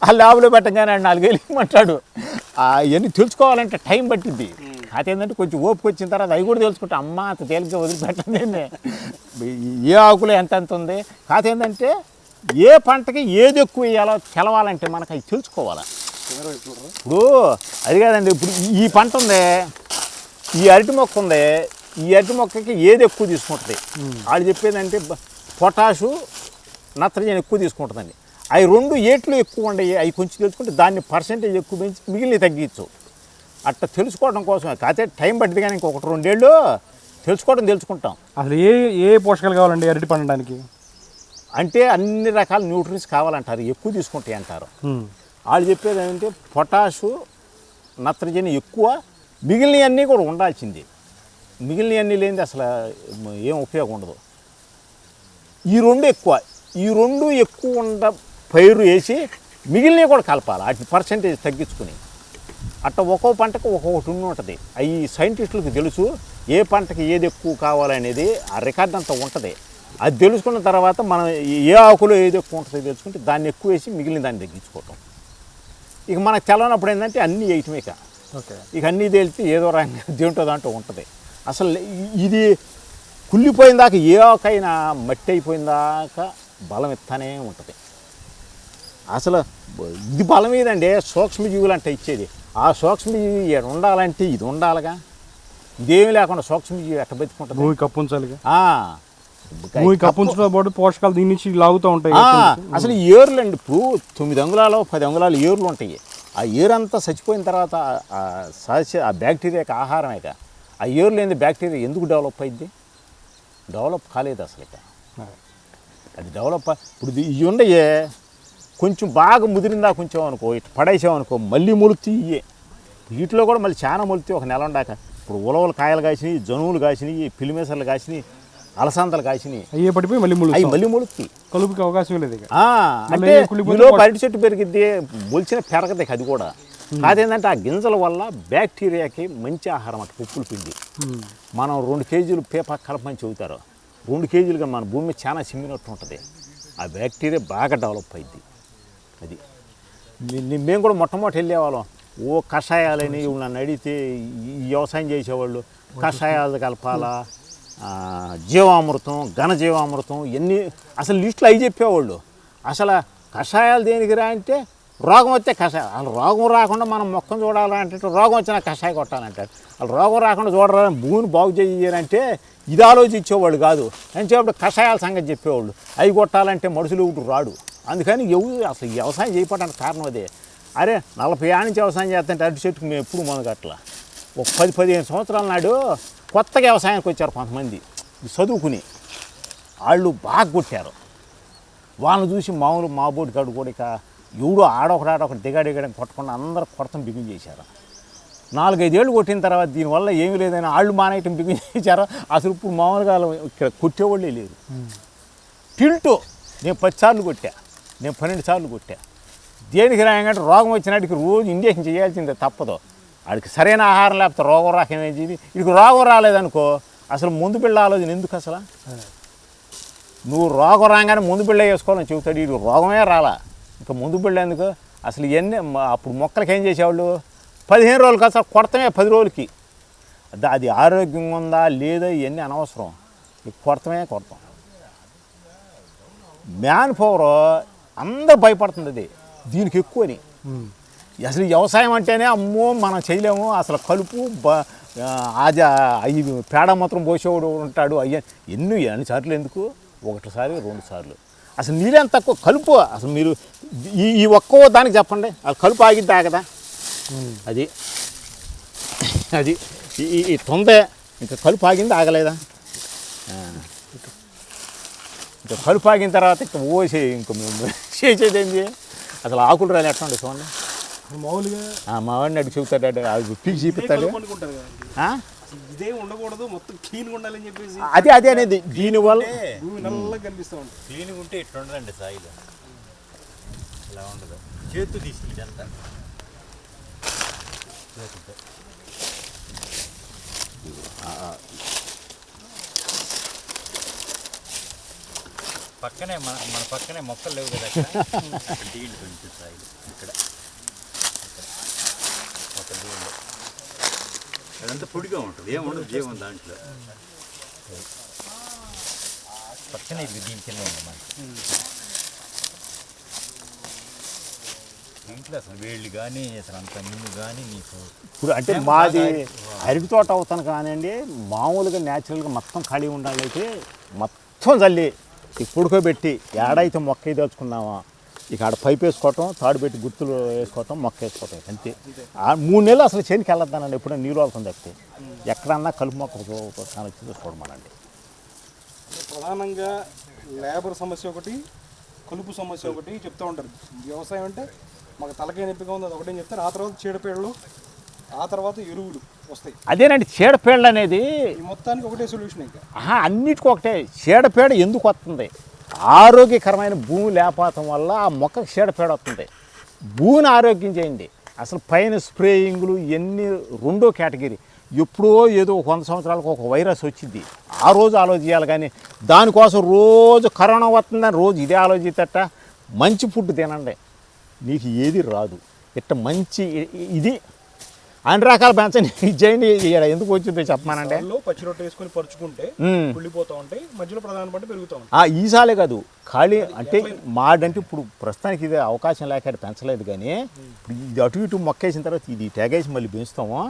Speaker 2: ఆ ల్యాబులో పెట్టగానే 4 వేలు ఇవ్వమంటాడు. అవన్నీ తెలుసుకోవాలంటే టైం పట్టిద్ది. కాకపోతే ఏంటంటే కొంచెం ఓపిక వచ్చిన తర్వాత అవి కూడా తెలుసుకుంటే అమ్మ అంత తేలిగ్గా వదిలిపెట్టండి. ఏ ఆకులో ఎంత ఉంది. కాకపోతే ఏంటంటే ఏ పంటకి ఏది ఎక్కువ వేయాలో తెలవాలంటే మనకు అవి తెలుసుకోవాలి. ఇప్పుడు అది కాదండి, ఇప్పుడు ఈ పంట ఉంది, ఈ అరటి మొక్క ఉంది, ఈ అరటి మొక్కకి ఏది ఎక్కువ తీసుకుంటుంది వాళ్ళు చెప్పేదంటే పొటాషు, నత్రజని ఎక్కువ తీసుకుంటుందండి. అవి 2 ఏట్లు ఎక్కువ ఉండయి. అవి కొంచెం తెలుసుకుంటే దాన్ని పర్సెంటేజ్ ఎక్కువ పెంచి మిగిలిన తగ్గించు. అట్లా తెలుసుకోవడం కోసమే. కాకపోతే టైం పట్టింది, కానీ ఇంకొకటి 2 ఏళ్ళు తెలుసుకుంటాం.
Speaker 1: అసలు ఏ పోషకాలు కావాలండి అరటి పండడానికి?
Speaker 2: అంటే అన్ని రకాల న్యూట్రియన్స్ కావాలంటారు, ఎక్కువ తీసుకుంటాయి అంటారు. వాళ్ళు చెప్పేది ఏంటంటే పొటాషు, నత్రజని ఎక్కువ, మిగిలినవన్నీ కూడా ఉండాల్సింది. మిగిలినవన్నీ లేనిది అసలు ఏం ఉపయోగం ఉండదు. ఈ 2 ఎక్కువ, ఈ 2 ఎక్కువ పైరు వేసి మిగిలినవి కూడా కలపాలి, వాటి పర్సెంటేజ్ తగ్గించుకుని. అట్లా ఒక్కో పంటకు ఒక్కొక్కటి ఉంటుంది. అవి సైంటిస్టులకు తెలుసు ఏ పంటకి ఏది ఎక్కువ కావాలనేది. ఆ రికార్డ్ అంతా ఉంటుంది. అది తెలుసుకున్న తర్వాత మనం ఏ ఆకులో ఏది ఎక్కువ ఉంటుందో తెలుసుకుంటే దాన్ని ఎక్కువ వేసి మిగిలిన దాన్ని తగ్గించుకోవటం. ఇక మనకు తెలవనప్పుడు ఏంటంటే అన్నీ వేయటమే. ఇక అన్నీ తేలితే ఏదో రంగా దేంటో దాంట్లో ఉంటుంది. అసలు ఇది కుళ్ళిపోయిన దాకా ఏ ఆకైనా మట్టి అయిపోయిన దాకా బలం ఇస్తానే ఉంటుంది. అసలు ఇది బలం ఏదండి, సూక్ష్మజీవులు అంటే ఇచ్చేది. ఆ సూక్ష్మజీవి ఉండాలంటే ఇది ఉండాలిగా. ఇదేమీ లేకుండా సూక్ష్మజీవి ఎట్ట బతుకుంటుంది?
Speaker 1: భూమి కప్పుంచాలిగా. భూమి కప్పుంచడంతో పాటు పోషకాలు దీని నుంచి లాగుతూ ఉంటాయి.
Speaker 2: అసలు ఏర్లు అండి, ఇప్పుడు 9 అంగుళాలు 10 అంగుళాలు ఏర్లు ఉంటాయి. ఆ ఏరంతా చచ్చిపోయిన తర్వాత ఆ బ్యాక్టీరియాకి ఆహారమేక. ఆ ఏర్లు ఏంది బ్యాక్టీరియా ఎందుకు డెవలప్ అయింది? డెవలప్ కాలేదు అసలు. ఇక అది డెవలప్ ఇప్పుడు ఇవి ఉండయే కొంచెం బాగా ముదిరిందా కొంచెం అనుకో ఇటు పడేసామనుకో మళ్ళీ మొలుతాయి ఇయ్యే. వీటిలో కూడా మళ్ళీ చాలా మొలుతాయి ఒక నెల ఉండాక. ఇప్పుడు ఉలవలు కాయలు కాసినాయి, జనువులు కాసినాయి, పిలిమేసర్లు కాసినాయి, అలసందలు కాసినాయి,
Speaker 1: అయ్యే పడిపోయి మళ్ళీ
Speaker 2: అవి మళ్ళీ మొలుతాయి.
Speaker 1: కలుపుకి అవకాశం లేదు ఇక.
Speaker 2: అంటే ఈలో అరటి చెట్టు పెరిగిద్ది, మొలిచిన పెరగదు అది కూడా. కాదేంటంటే ఆ గింజల వల్ల బ్యాక్టీరియాకి మంచి ఆహారం అటు పప్పుల పిండి. మనం 2 కేజీలు పేపర్ కలపమని చెబుతారు. 2 కేజీలుగా మన భూమి చాలా చిమ్మినట్టు ఉంటుంది. ఆ బ్యాక్టీరియా బాగా డెవలప్ అయింది. అది మేము కూడా మొట్టమొదటి వెళ్ళేవాళ్ళం. కషాయాలని నన్ను అడిగితే ఈ వ్యవసాయం చేసేవాళ్ళు కషాయాలు కలపాలా, జీవామృతం, ఘనజీవామృతం ఇవన్నీ అసలు లిస్టులు అవి చెప్పేవాళ్ళు. అసలు కషాయాలు దేనికి రా అంటే రోగం వస్తే కషాయం. వాళ్ళు రోగం రాకుండా మనం మొక్కను చూడాలంటే రోగం వచ్చినా కషాయం కొట్టాలంటారు. వాళ్ళు రోగం రాకుండా చూడాలని భూమిని బాగు చేయాలంటే ఇది ఆలోచించేవాళ్ళు కాదు. అని చెప్పి కషాయాల సంగతి చెప్పేవాళ్ళు. అవి కొట్టాలంటే మనుషులు ఒకటి రాడు. అందుకని అసలు వ్యవసాయం చేయడానికి కారణం అదే. అరే 40 ఏళ్ళ నుంచి వ్యవసాయం చేస్తుంటే అరటి చెట్టుకు మేము ఎప్పుడు మొదగట్ల. ఒక 10-15 సంవత్సరాల నాడు కొత్తగా వ్యవసాయానికి వచ్చారు కొంతమంది చదువుకుని. వాళ్ళు బాగా కొట్టారు. వాళ్ళని చూసి మామూలు మా బోటి కాడు కూడా ఇక ఎవడు ఆడొకటి దిగాడిగడం కొట్టకుండా అందరూ కొడతాం బిగిన్ చేశారు. 4-5 ఏళ్ళు కొట్టిన తర్వాత దీనివల్ల ఏమీ లేదని వాళ్ళు మానేయటం బిగిన్ చేశారు. అసలు ఇప్పుడు మామూలుగా ఇక్కడ కొట్టేవాళ్ళే లేరు. టిల్టు నేను 10 సార్లు కొట్టా, నేను 12 సార్లు కొట్టా. దేనికి రాయంటే రోగం వచ్చినట్టుకి రోజు ఇంజక్షన్ చేయాల్సిందే తప్పదు. వాడికి సరైన ఆహారం లేకపోతే రోగం రాకేమేది. వీడికి రోగం రాలేదనుకో అసలు ముందు బిళ్ళ ఆలోచన ఎందుకు అసలు? నువ్వు రోగం రాగానే ముందు బిళ్ళ వేసుకోవాలని చెబుతాడు. వీడు రోగమే రాలా, ఇంకా ముందు బిళ్ళ ఎందుకు? అసలు ఇవన్నీ అప్పుడు మొక్కలకి ఏం చేసేవాళ్ళు 15 రోజులకి అసలు కొడతామే 10 రోజులకి. అది ఆరోగ్యంగా ఉందా లేదా ఇవన్నీ అనవసరం. కొడతాం. మ్యాన్ పవర్ అందరూ భయపడుతుంది అది దీనికి ఎక్కువని. అసలు వ్యవసాయం అంటేనే అమ్మో మనం చేయలేము, అసలు కలుపు అవి పేడ మాత్రం పోసేవాడు ఉంటాడు. ఎన్ని సార్లు ఎందుకు? 1 సారి 2 సార్లు. అసలు నీళ్ళేం తక్కువ కలుపు. అసలు మీరు ఈ ఒక్కో దానికి చెప్పండి, అది కలుపు ఆగిద్ది ఆగదా? అది ఈ తొందే ఇంకా కలుపు ఆగింది ఆగలేదా? ఇంకా కలుపు ఆగిన తర్వాత ఇంకా ఓసే ఇంక చేసేది ఏంటి? అసలు ఆకులు రాలి ఎట్లా ఉండే చూడండి.
Speaker 1: మామూలుగా
Speaker 2: మా వాడిని అడిగి చెబుతాడు, అది పీకి చూపిస్తాడు.
Speaker 1: ఇదే ఉండకూడదు, మొత్తం క్లీన్గా ఉండాలని చెప్పేసి
Speaker 2: అదే అనేది దీనివల్ల
Speaker 1: భూమి నల్లగా కనిపిస్తూ ఉంటుంది.
Speaker 3: క్లీన్గా ఉంటే ఇట్లా ఉండదండి సాయిలో, ఇలా ఉండదు. చేతు తీసుకుంటే అంతా పక్కనే మన పక్కనే మొక్కలు లేవు కదా దీని కొంచెం సాయిలు ఇక్కడ ఒక దీనిలో అదంతా పొడిగా ఉంటుంది, ఏముండదు జీవం దాంట్లో. పక్కనే ఇది దీని కింద ఉంది మనకి. దీంట్లో అసలు వేళ్ళు కానీ అసలు అంత నిన్ను కానీ నీకు
Speaker 2: ఇప్పుడు అంటే మాది అరటి తోట అవుతాను కానివ్వండి, మామూలుగా న్యాచురల్గా మొత్తం ఖాళీ ఉండాలైతే మొత్తం చల్లి పుడుకోబెట్టి ఏడైతే మొక్క దోచుకున్నామా ఇక ఆడ పైపు వేసుకోవటం, తాడు పెట్టి గుర్తులు వేసుకోవటం, మొక్క వేసుకోవటం అంతే. 3 నెలలు అసలు చేనికి వెళ్ళొద్దానండి. ఎప్పుడైనా నీళ్ళు వెళ్తుంది తప్పితే ఎక్కడన్నా కలుపు మొక్క వచ్చిందో చూడమనండి.
Speaker 1: ప్రధానంగా లేబర్ సమస్య ఒకటి, కలుపు సమస్య ఒకటి చెప్తూ ఉంటారు. వ్యవసాయం అంటే మాకు తలకాయ నొప్పిగా ఉంది అది ఒకటే చెప్తారు. ఆ తర్వాత చీడపీడలు, ఆ తర్వాత ఎరువులు వస్తాయి.
Speaker 2: అదేనండి చీడపీడ అనేది
Speaker 1: మొత్తానికి ఒకటే సొల్యూషన్. ఇంకా
Speaker 2: అన్నిటికీ ఒకటే. చీడపీడ ఎందుకు వస్తుంది? ఆరోగ్యకరమైన భూమి లేకపోవటం వల్ల ఆ మొక్కకు చీడపీడ వస్తుంది. భూమిని ఆరోగ్యం చేయండి. అసలు పైన స్ప్రేయింగ్లు ఇవన్నీ 2వ కేటగిరీ. ఎప్పుడో ఏదో 100 సంవత్సరాలకు ఒక వైరస్ వచ్చింది, ఆ రోజు ఆలోచించాలి. కానీ దానికోసం రోజు కరోనా వస్తుందని రోజు ఇదే ఆలోచితట. మంచి ఫుడ్ తినండి, నీకు ఏది రాదు. ఇట్ట మంచి ఇది అన్ని రకాల పెంచండి. చేయండి. ఎందుకు వచ్చిందో చెప్పమానండి.
Speaker 1: పచ్చి రొట్టె వేసుకొని పరుచుకుంటే కుళ్ళిపోతూ ఉంటాయి, మధ్యలో ప్రధాన పంట పెరుగుతూ ఉంటాయి.
Speaker 2: ఈసాలే కాదు ఖాళీ అంటే మాడంటే ఇప్పుడు ప్రస్తుతానికి ఇది అవకాశం లేక పెంచలేదు. కానీ ఇప్పుడు ఇది అటు ఇటు మొక్కేసిన తర్వాత ఇది తెగేసి మళ్ళీ పెంచుతాము.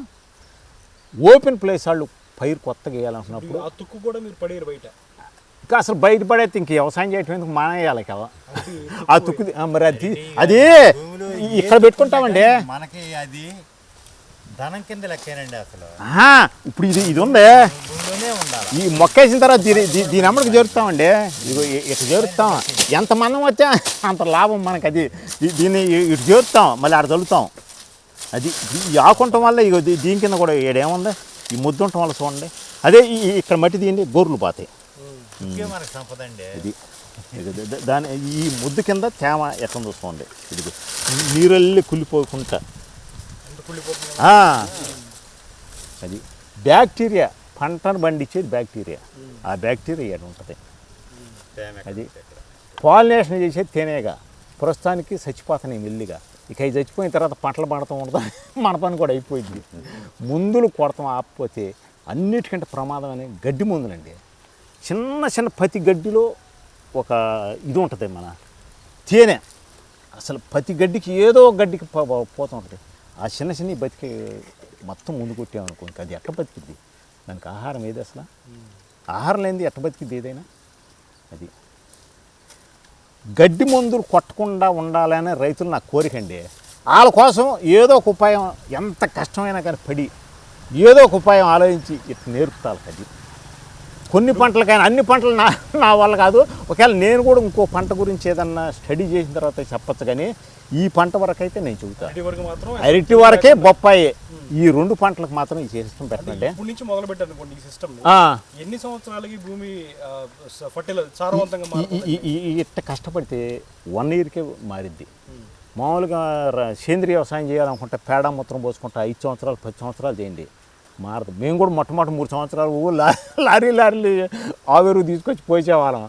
Speaker 2: ఓపెన్ ప్లేస్ వాళ్ళు పైరు కొత్తగా వేయాలనుకున్నప్పుడు
Speaker 1: ఆ తుక్కు కూడా మీరు పడేరు బయట.
Speaker 2: ఇంకా అసలు బయటపడేది ఇంక వ్యవసాయం చేయటం ఎందుకు మానేయాలి కదా. ఆ తుక్కు మరి అది ఇక్కడ పెట్టుకుంటామండి.
Speaker 3: మనకి అది ధనం కింద లెక్కేనండి అసలు.
Speaker 2: ఇప్పుడు ఇది ఉంది ఈ మొక్క వేసిన తర్వాత దీని అమ్మడికి జరుపుతామండి. ఇగో ఇటు జరుపుతాం, ఎంత మందం వచ్చా అంత లాభం మనకి. అది దీన్ని ఇటు జరుపుతాం, మళ్ళీ ఆడ చల్లుతాం. అది ఈ ఆకుంటం వల్ల ఇగో దీని కింద కూడా ఏడేముంది, ఈ ముద్దు ఉండటం వల్ల చూడండి. అదే ఇక్కడ మట్టి తీయండి, గోర్లు పోతాయి. ఇది దాని ఈ ముద్దు కింద తేమ ఎక్కడ చూసుకోండి. ఇది నీరల్లి కుళ్ళిపోకుండా అది బ్యాక్టీరియా, పంటను పండించేది బ్యాక్టీరియా. ఆ బ్యాక్టీరియా ఏడు ఉంటుంది. అది పాలినేషన్ చేసేది తేనేగా. ప్రస్తుతానికి చచ్చిపోతున్నాయి మెల్లిగా. ఇక అవి చచ్చిపోయిన తర్వాత పంటలు పండుతూ ఉంటుంది, మన పని కూడా అయిపోయింది. మందులు కొడతాం ఆపిపోతే అన్నిటికంటే ప్రమాదం అనే గడ్డి మందులండి. చిన్న చిన్న ప్రతి గడ్డిలో ఒక ఇది ఉంటుంది, మన తేనె. అసలు ప్రతి గడ్డికి ఏదో గడ్డికి పోతూ ఉంటుంది. ఆ చిన్న చిన్న బతికి మొత్తం ముందు కొట్టామనుకోండి, అది ఎట్లా బతికిద్ది? దానికి ఆహారం ఏది అసలు? ఆహారం లేనిది ఎట్లా బతికిద్ది ఏదైనా? అది గడ్డి మందులు కొట్టకుండా ఉండాలనే రైతులు నా కోరికండి. వాళ్ళ కోసం ఏదో ఒక ఉపాయం, ఎంత కష్టమైనా కానీ పడి ఏదో ఒక ఉపాయం ఆలోచించి ఇట్లా నేర్పుతారు. అది కొన్ని పంటలకైనా, అన్ని పంటలు నా వల్ల కాదు. ఒకవేళ నేను కూడా ఇంకో పంట గురించి ఏదన్నా స్టడీ చేసిన తర్వాత చెప్పచ్చు, కానీ ఈ పంట వరకు అయితే నేను చెబుతాను. అరటి వరకే బొప్పాయి, ఈ 2 పంటలకు మాత్రం ఈ సిస్టమ్ పెట్టండి.
Speaker 1: ఇప్పటి నుంచి మొదలు పెట్టారు అనుకోండి ఈ సిస్టమ్. ఎన్ని సంవత్సరాలకి భూమి సారవంతంగా
Speaker 2: ఇట్ట కష్టపడితే 1 ఇయర్కే మారిద్ది. మామూలుగా సేంద్రీయ వ్యవసాయం చేయాలనుకుంటే పేడ మూత్రం పోసుకుంటా 5 సంవత్సరాలు 10 సంవత్సరాలు చేయండి, మారదు. మేము కూడా మొట్టమొదటి 3 సంవత్సరాలు లారీలు ఆవేరు తీసుకొచ్చి పోసేవాళ్ళం.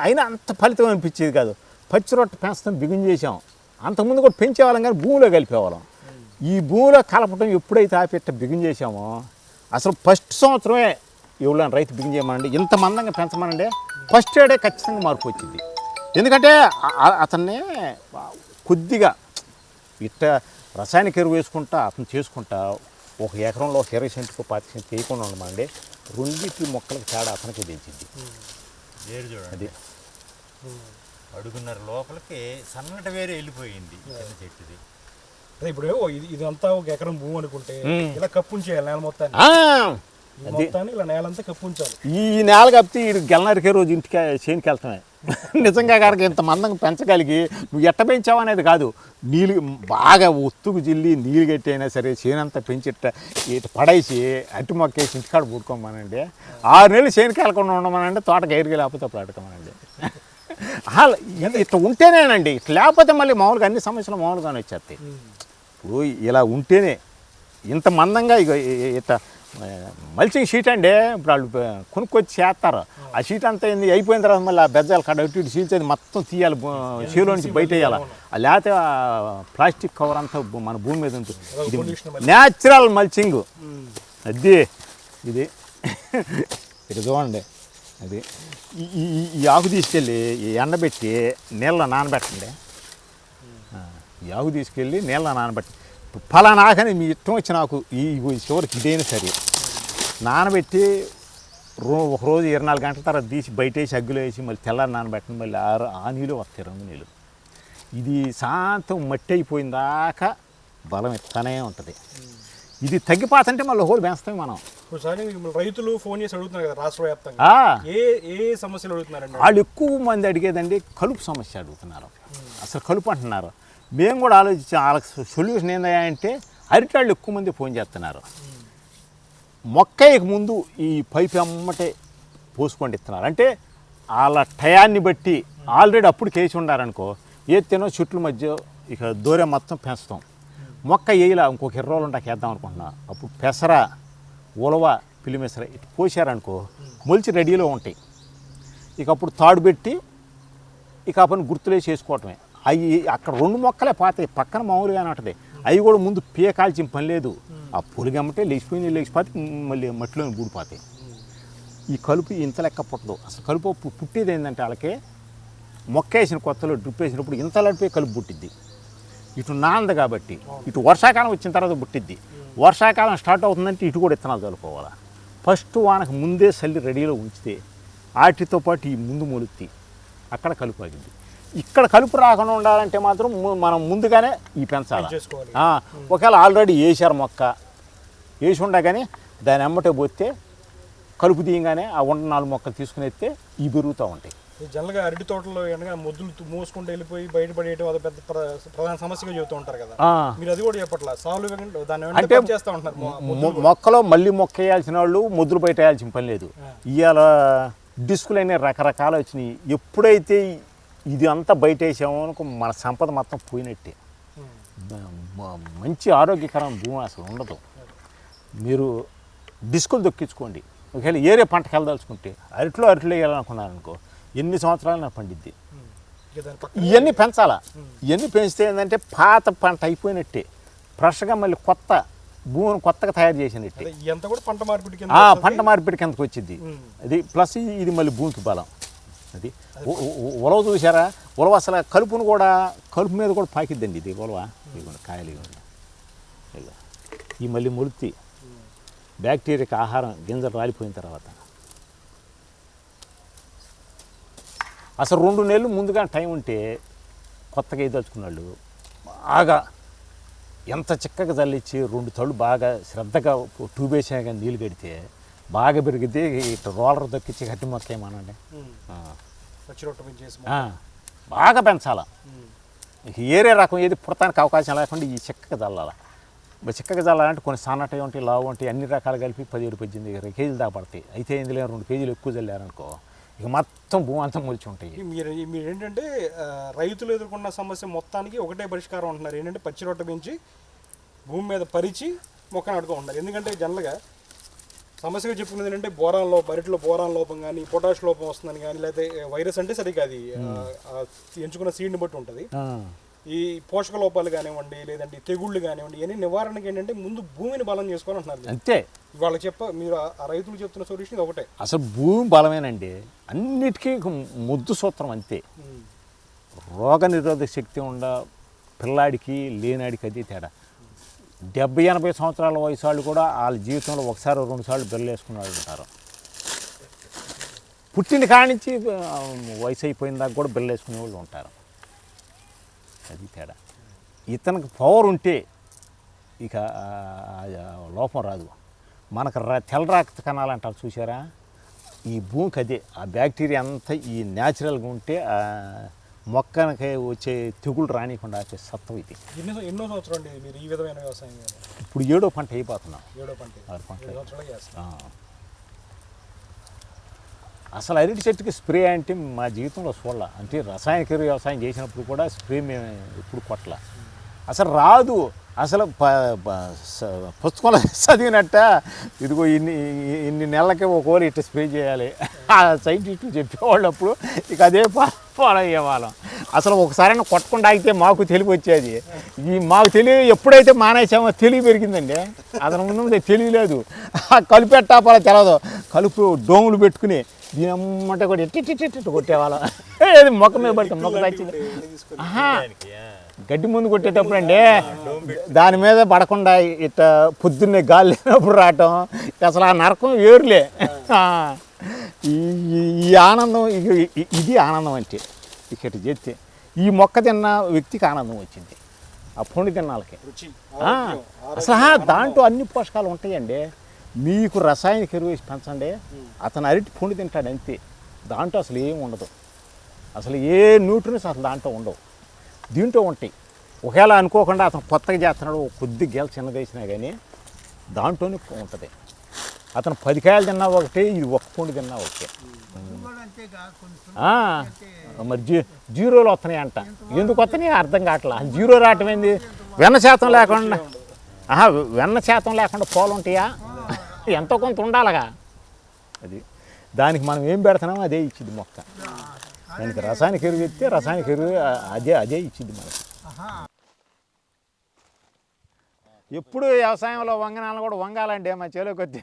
Speaker 2: అయినా అంత ఫలితం అనిపించేది కాదు. పచ్చి రొట్టె పెంచడం బిగిన్ చేసాం. అంతకుముందు కూడా పెంచేవాళ్ళం, కానీ భూమిలో కలిపేవాళ్ళం. ఈ భూమిలో కలపటం ఎప్పుడైతే ఆపెట్ట బిగిన్ చేసామో, అసలు ఫస్ట్ సంవత్సరమే ఎవరైనా రైతు బిగిన్ చేయమనండి, ఇంత మందంగా పెంచమనండి, ఫస్ట్ ఏడే ఖచ్చితంగా మార్పు వచ్చింది. ఎందుకంటే అతన్నే కొద్దిగా ఇట్ట రసాయనిక ఎరువు వేసుకుంటా అతను చేసుకుంటా 1 ఎకరంలో 20 సెంట్కు 25 సెంట్ వేయకుండా ఉండమండి, 2 మొక్కలకు తేడా అతనికి తెలిసింది. అది
Speaker 4: అడుగున్నర లోపలికి సన్నటి వేరే వెళ్ళిపోయింది చెట్టుది.
Speaker 1: ఇప్పుడు ఇదంతా 1 ఎకరం భూమి అనుకుంటే ఇలా కప్పుంచేయాలి నేల మొత్తాన్ని, ఇలా నేలంతా కప్పుంచాలి.
Speaker 2: ఈ నేల కప్పితే ఈ గెలనరికే రోజు ఇంటికి చేనికి వెళ్తామే. నిజంగా గారికి ఇంత మందంగా పెంచగలిగి నువ్వు ఎట్ట పెంచావు అనేది కాదు, నీళ్ళు బాగా ఒత్తుకు జిల్లి నీళ్ళు గట్టి అయినా సరే చేనంతా పెంచి ఇట్ట పడేసి అట్టి మొక్కేసి ఇంటికాడ పుడుకోమనండి. 6 నెలలు చేనికి వెళ్ళకుండా ఉండమనండి, తోటకి ఎరిగి లేకపోతే అప్పుడు అడగమనండి. ఇట్లా ఉంటేనేనండి, ఇట్లా లేకపోతే మళ్ళీ మామూలుగా అన్ని సమస్యలు మామూలుగానే వచ్చేస్తాయి. ఇప్పుడు ఇలా ఉంటేనే ఇంత మందంగా ఇక ఇట్లా మల్చింగ్ షీట్ అండి. ఇప్పుడు వాళ్ళు కొనుక్కొచ్చి చేస్తారు. ఆ షీట్ అంతా అయిపోయిన తర్వాత మళ్ళీ ఆ బెజ్జాలు కడ ఇటు సీల్చేది మొత్తం తీయాలి, చేలో నుంచి బయట వేయాలి. లేకపోతే ప్లాస్టిక్ కవర్ అంతా మన భూమి మీద ఉంటుంది. ఇది న్యాచురల్ మల్చింగ్. అది ఇది ఇక చూడండి. అది ఈ ఆకు తీసుకెళ్ళి ఎండబెట్టి నీళ్ళ నానబెట్టండి. ఈ ఆకు తీసుకెళ్ళి నీళ్ళ నానబెట్టి ఫలానా ఆకని మీ ఇష్టం వచ్చిన ఆకు ఈ చివరికి ఇదైనా సరే నానబెట్టి ఒక రోజు 24 గంటల తర్వాత తీసి బయట వేసి అగ్గులో వేసి మళ్ళీ తెల్లారి నానబెట్టండి. మళ్ళీ ఆ నీళ్ళు వస్తాయి, 2 నీళ్ళు. ఇది శాంతం మట్టి అయిపోయిన దాకా బలం ఇస్తానే ఉంటుంది. ఇది తగ్గిపోతుంటే మళ్ళీ హోల్ పెంచుతాం మనం.
Speaker 1: రైతులు ఫోన్ చేసి అడుగుతున్నారు కదా రాష్ట్ర వ్యాప్తంగా, ఏ సమస్యలు అడుగుతున్నారండి?
Speaker 2: వాళ్ళు ఎక్కువ మంది అడిగేదండి కలుపు సమస్య అడుగుతున్నారు. అసలు కలుపు అంటున్నారు. మేము కూడా ఆలోచించాం, వాళ్ళకి సొల్యూషన్ ఏంటంటే అరటివాళ్ళు ఎక్కువ మంది ఫోన్ చేస్తున్నారు. మొక్కకి ముందు ఈ పైపు అమ్మటే పోసుకోండి ఇస్తున్నారు. అంటే వాళ్ళ టయాన్ని బట్టి ఆల్రెడీ అప్పుడు కేసి ఉండారనుకో, ఏతేనో చెట్ల మధ్య ఇక దూరే మొత్తం పెంచుతాం. మొక్క వేయలా ఇంకొక 20 రోజులు ఉంటాక వేద్దాం అనుకుంటున్నా. అప్పుడు పెసర, ఉలవ, పిల్లిమెసర ఇటు పోసారనుకో మొలిచి రెడీలో ఉంటాయి. ఇక అప్పుడు తాడు పెట్టి ఇక ఆ పని గుర్తులేసి వేసుకోవటమే. అవి అక్కడ 2 మొక్కలే పోతాయి, పక్కన మామూలుగానే ఉంటుంది. అవి కూడా ముందు కాల్చిన పని లేదు. ఆ పొలిగమ్మటే లేచిపోతే మళ్ళీ మట్టిలో బూడిపోతాయి. ఈ కలుపు ఇంత లెక్క పుట్టదు. అసలు కలుపు పుట్టేది ఏంటంటే వాళ్ళకి మొక్క వేసిన కొత్తలో డ్రిప్ వేసినప్పుడు ఇంత లడిపోయి కలుపు పుట్టిద్ది. ఇటు నాంది కాబట్టి ఇటు వర్షాకాలం వచ్చిన తర్వాత పుట్టిద్ది. వర్షాకాలం స్టార్ట్ అవుతుందంటే ఇటు కూడా విత్తనాలు చల్లుకోవాలి. ఫస్ట్ వానకు ముందే చల్లి రెడీలో ఉంచితే వాటితో పాటు ఈ ముందు మొలుత్తి అక్కడ కలుపు ఆగింది. ఇక్కడ కలుపు రాకుండా ఉండాలంటే మాత్రం మనం ముందుగానే ఈ పెంచాలి. ఒకవేళ ఆల్రెడీ వేసారు మొక్క వేసి ఉండగానే దాని ఎమ్మటే పోతే కలుపు తీయగానే ఆ ఉండ 4 మొక్కలు తీసుకుని ఎత్తే ఇవి పెరుగుతూ ఉంటాయి.
Speaker 1: జనరల్గా అరటి తోటలో కనుక మొద్దులు మోసుకుంటూ వెళ్ళిపోయి బయటపడేయడం అది పెద్ద ప్రధాన సమస్యగా చెబుతూ ఉంటారు కదా, మీరు అది కూడా చెప్పట్లా సాల్వ్ దాన్ని
Speaker 2: అంటే
Speaker 1: చేస్తూ ఉంటారు.
Speaker 2: మొక్కలో మళ్ళీ మొక్క వేయాల్సిన వాళ్ళు మొద్దులు బయట వేయాల్సిన పని లేదు. ఇవాళ డిస్కులు అనేవి రకరకాలు వచ్చినాయి. ఎప్పుడైతే ఇది అంతా బయట వేసామో అనుకో మన సంపద మొత్తం పోయినట్టే. మంచి ఆరోగ్యకరమైన భూమి అసలు ఉండదు. మీరు డిస్కులు దొక్కించుకోండి. ఒకవేళ ఏరే పంటకు వెళ్ళదలుచుకుంటే అరటిలో వేయాలనుకున్నారనుకో ఎన్ని సంవత్సరాలు పండిద్ది. ఇవన్నీ పెంచాలా. ఇవన్నీ పెంచితే ఏంటంటే పాత పంట అయిపోయినట్టే, ఫ్రెష్గా మళ్ళీ కొత్త భూమిని కొత్తగా తయారు చేసినట్టే. పంట మార్పిడి కిందకు వచ్చింది అది. ప్లస్ ఇది మళ్ళీ భూమికి బలం. అది ఉలవ చూసారా, ఉలవ అసలు కలుపును కూడా కలుపు మీద కూడా పాకిద్దండి ఇది ఉలవ. ఇవ్వండి కాయలు ఇవ్వండి. ఈ మళ్ళీ మొలుతి బ్యాక్టీరియాకి ఆహారం గింజలు రాలిపోయిన తర్వాత అసలు 2 నెలలు ముందుగా టైం ఉంటే కొత్తగా వేయదలుచుకున్నాళ్ళు బాగా ఎంత చిక్కగా చల్లిచ్చి 2 తళ్ళు బాగా శ్రద్ధగా ట్యూబ్ వేసినా కానీ నీళ్ళు కడితే బాగా పెరిగితే ఇట్లా రోలర్ దొక్కించి గట్టి మొక్క ఏమనండి బాగా పెంచాల. ఏరే రకం ఏది పుడతానికి అవకాశం లేకుండా ఈ చిక్కగా చల్లాలి. చిక్కగా చల్లాలంటే కొన్ని సన్నటి ఉంటాయి, లావు ఉంటాయి, అన్ని రకాలు కలిపి 17-18 కేజీలు దాకా పడతాయి. అయితే ఇందులో 2 కేజీలు ఎక్కువ చల్లారనుకో ఇక మొత్తం భూమి అంతా మొలిచి ఉంటాయి.
Speaker 1: మీరు ఏంటంటే రైతులు ఎదుర్కొన్న సమస్య మొత్తానికి ఒకటే పరిష్కారం ఉంటున్నారు, ఏంటంటే పచ్చి రొట్టె పెంచి భూమి మీద పరిచి మొక్కను అడుగుతున్నారు. ఎందుకంటే జనరల్గా సమస్యగా చెప్పుకునేది ఏంటంటే బోరాన్ లోపం, అరటిలో బోరాన్ లోపం కానీ పొటాష్ లోపం వస్తుందని కానీ, లేకపోతే వైరస్ అంటే సరిగ్గా అది ఎంచుకున్న సీడ్ని బట్టి ఉంటుంది. ఈ పోషక లోపాలు కానివ్వండి, లేదంటే తెగుళ్ళు కానివ్వండి, ఇవన్నీ నివారణకి ఏంటంటే ముందు భూమిని బలం చేసుకొని అంటున్నారు.
Speaker 2: అంతే
Speaker 1: వాళ్ళకి మీరు ఆ రైతులు చెప్తున్న సొల్యూషన్ ఒకటే.
Speaker 2: అసలు భూమి బలమేనండి, అన్నిటికీ ముద్దు సూత్రం అంతే. రోగ నిరోధక శక్తి ఉండ పిల్లాడికి లేనాడికి అది తేడా. 70-80 సంవత్సరాల వయసు వాళ్ళు కూడా వాళ్ళ జీవితంలో 1-2 సార్లు బిల్లలు వేసుకుని ఉంటారు. పుట్టిన కాడి నుంచి వయసు అయిపోయిన దాకా కూడా బిల్లలు వేసుకునే వాళ్ళు ఉంటారు. అది తేడా. ఇతనికి పవర్ ఉంటే ఇక లోపం రాదు. మనకు తెల్ల రక్త కణాలు అంటారు చూసారా, ఈ భూమికి అదే. ఆ బ్యాక్టీరియా అంతా ఈ న్యాచురల్గా ఉంటే మొక్కనికి వచ్చే తెగులు రానికుండా వచ్చే సత్వం ఇది.
Speaker 1: ఎన్నో సంవత్సరాలు అండి మీరు ఈ విధమైన వ్యవసాయం?
Speaker 2: ఇప్పుడు 7వ పంట అయిపోతున్నాం.
Speaker 1: 7వ పంట.
Speaker 2: అసలు అరటి చెట్టుకి స్ప్రే అంటే మా జీవితంలో చూడాల. అంటే రసాయనిక వ్యవసాయం చేసినప్పుడు కూడా స్ప్రే మేము ఎప్పుడు కొట్టల. అసలు రాదు. అసలు పుస్తకంలో చదివినట్ట ఇదిగో ఇన్ని నెలలకే ఒకవేళ ఇట్లా స్ప్రే చేయాలి ఆ సైంటిస్టులు చెప్పేవాళ్ళు. అప్పుడు ఇక అదే ఫాలో అయ్యేవాళ్ళం. అసలు ఒకసారైనా కొట్టకుండా ఆగితే మాకు తెలివి వచ్చేది. మాకు తెలివి ఎప్పుడైతే మానేసామో తెలివి పెరిగిందండి. అతను ముందు తెలియలేదు. కలుపెట్టాపాలో తెలదు. కలుపు డోములు పెట్టుకుని దీని అమ్మంటే కూడా ఎట్టి కొట్టేవాళ్ళం. ఏది మొక్క మీద పడుతుంది, మొక్క తచ్చింది. గడ్డి ముందు కొట్టేటప్పుడు అండి దాని మీద పడకుండా ఇట్లా పొద్దున్నే గాలి లేనప్పుడు రావటం అసలు ఆ నరకం వేరులే. ఈ ఆనందం ఇది ఆనందం అంటే ఇక్కడ చేస్తే ఈ మొక్క తిన్న వ్యక్తికి ఆనందం వచ్చింది. ఆ పొండి తిన్నాళ్ళకి అసలు దాంట్లో అన్ని పోషకాలు ఉంటాయండి. మీకు రసాయనిక ఎరువు వేసి పెంచండి, అతను అరటి పొండి తింటాడు అంతే. దాంట్లో అసలు ఏమి ఉండదు. అసలు ఏ న్యూట్రియన్స్ అసలు దాంట్లో ఉండవు. దీంట్లో ఉంటాయి. ఒకవేళ అనుకోకుండా అతను కొత్తగా చేస్తున్నాడు, కొద్ది గేల చిన్నది వేసినా కానీ దాంట్లోనే ఉంటుంది. అతను 10 కాయలు తిన్నా ఒకటే, ఇది 1 పొండి తిన్నా ఒకటే. మరి జీరోలు వస్తున్నాయి అంట. ఎందుకు వస్తున్నాయి అర్థం కావట్లా. జీరో రావటం ఏంది? వెన్న శాతం లేకుండా పోలు ఉంటాయా? ఎంతో కొంత ఉండాలిగా. అది దానికి మనం ఏం పెడుతున్నామో అదే ఇచ్చింది మొక్క. దానికి రసాయనిక ఎరువు ఇస్తే రసాయనిక ఎరువు అదే ఇచ్చింది మనకి. ఎప్పుడు వ్యవసాయంలో వంగనాలను కూడా వంగాలండి మా చేలోకి వచ్చి.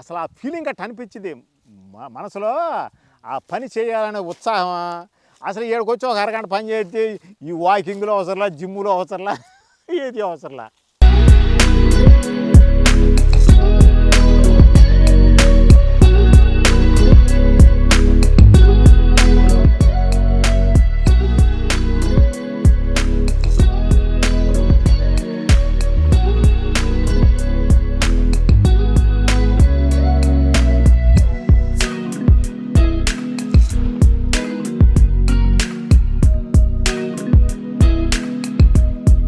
Speaker 2: అసలు ఆ ఫీలింగ్ అట్ట అనిపించింది మనసులో. ఆ పని చేయాలనే ఉత్సాహం అసలు ఏడుకొచ్చి ఒక అరగంట పని చేస్తే ఈ వాకింగ్లో అవసరంలా, జిమ్లో అవసరంలా, ఏది అవసరంలా.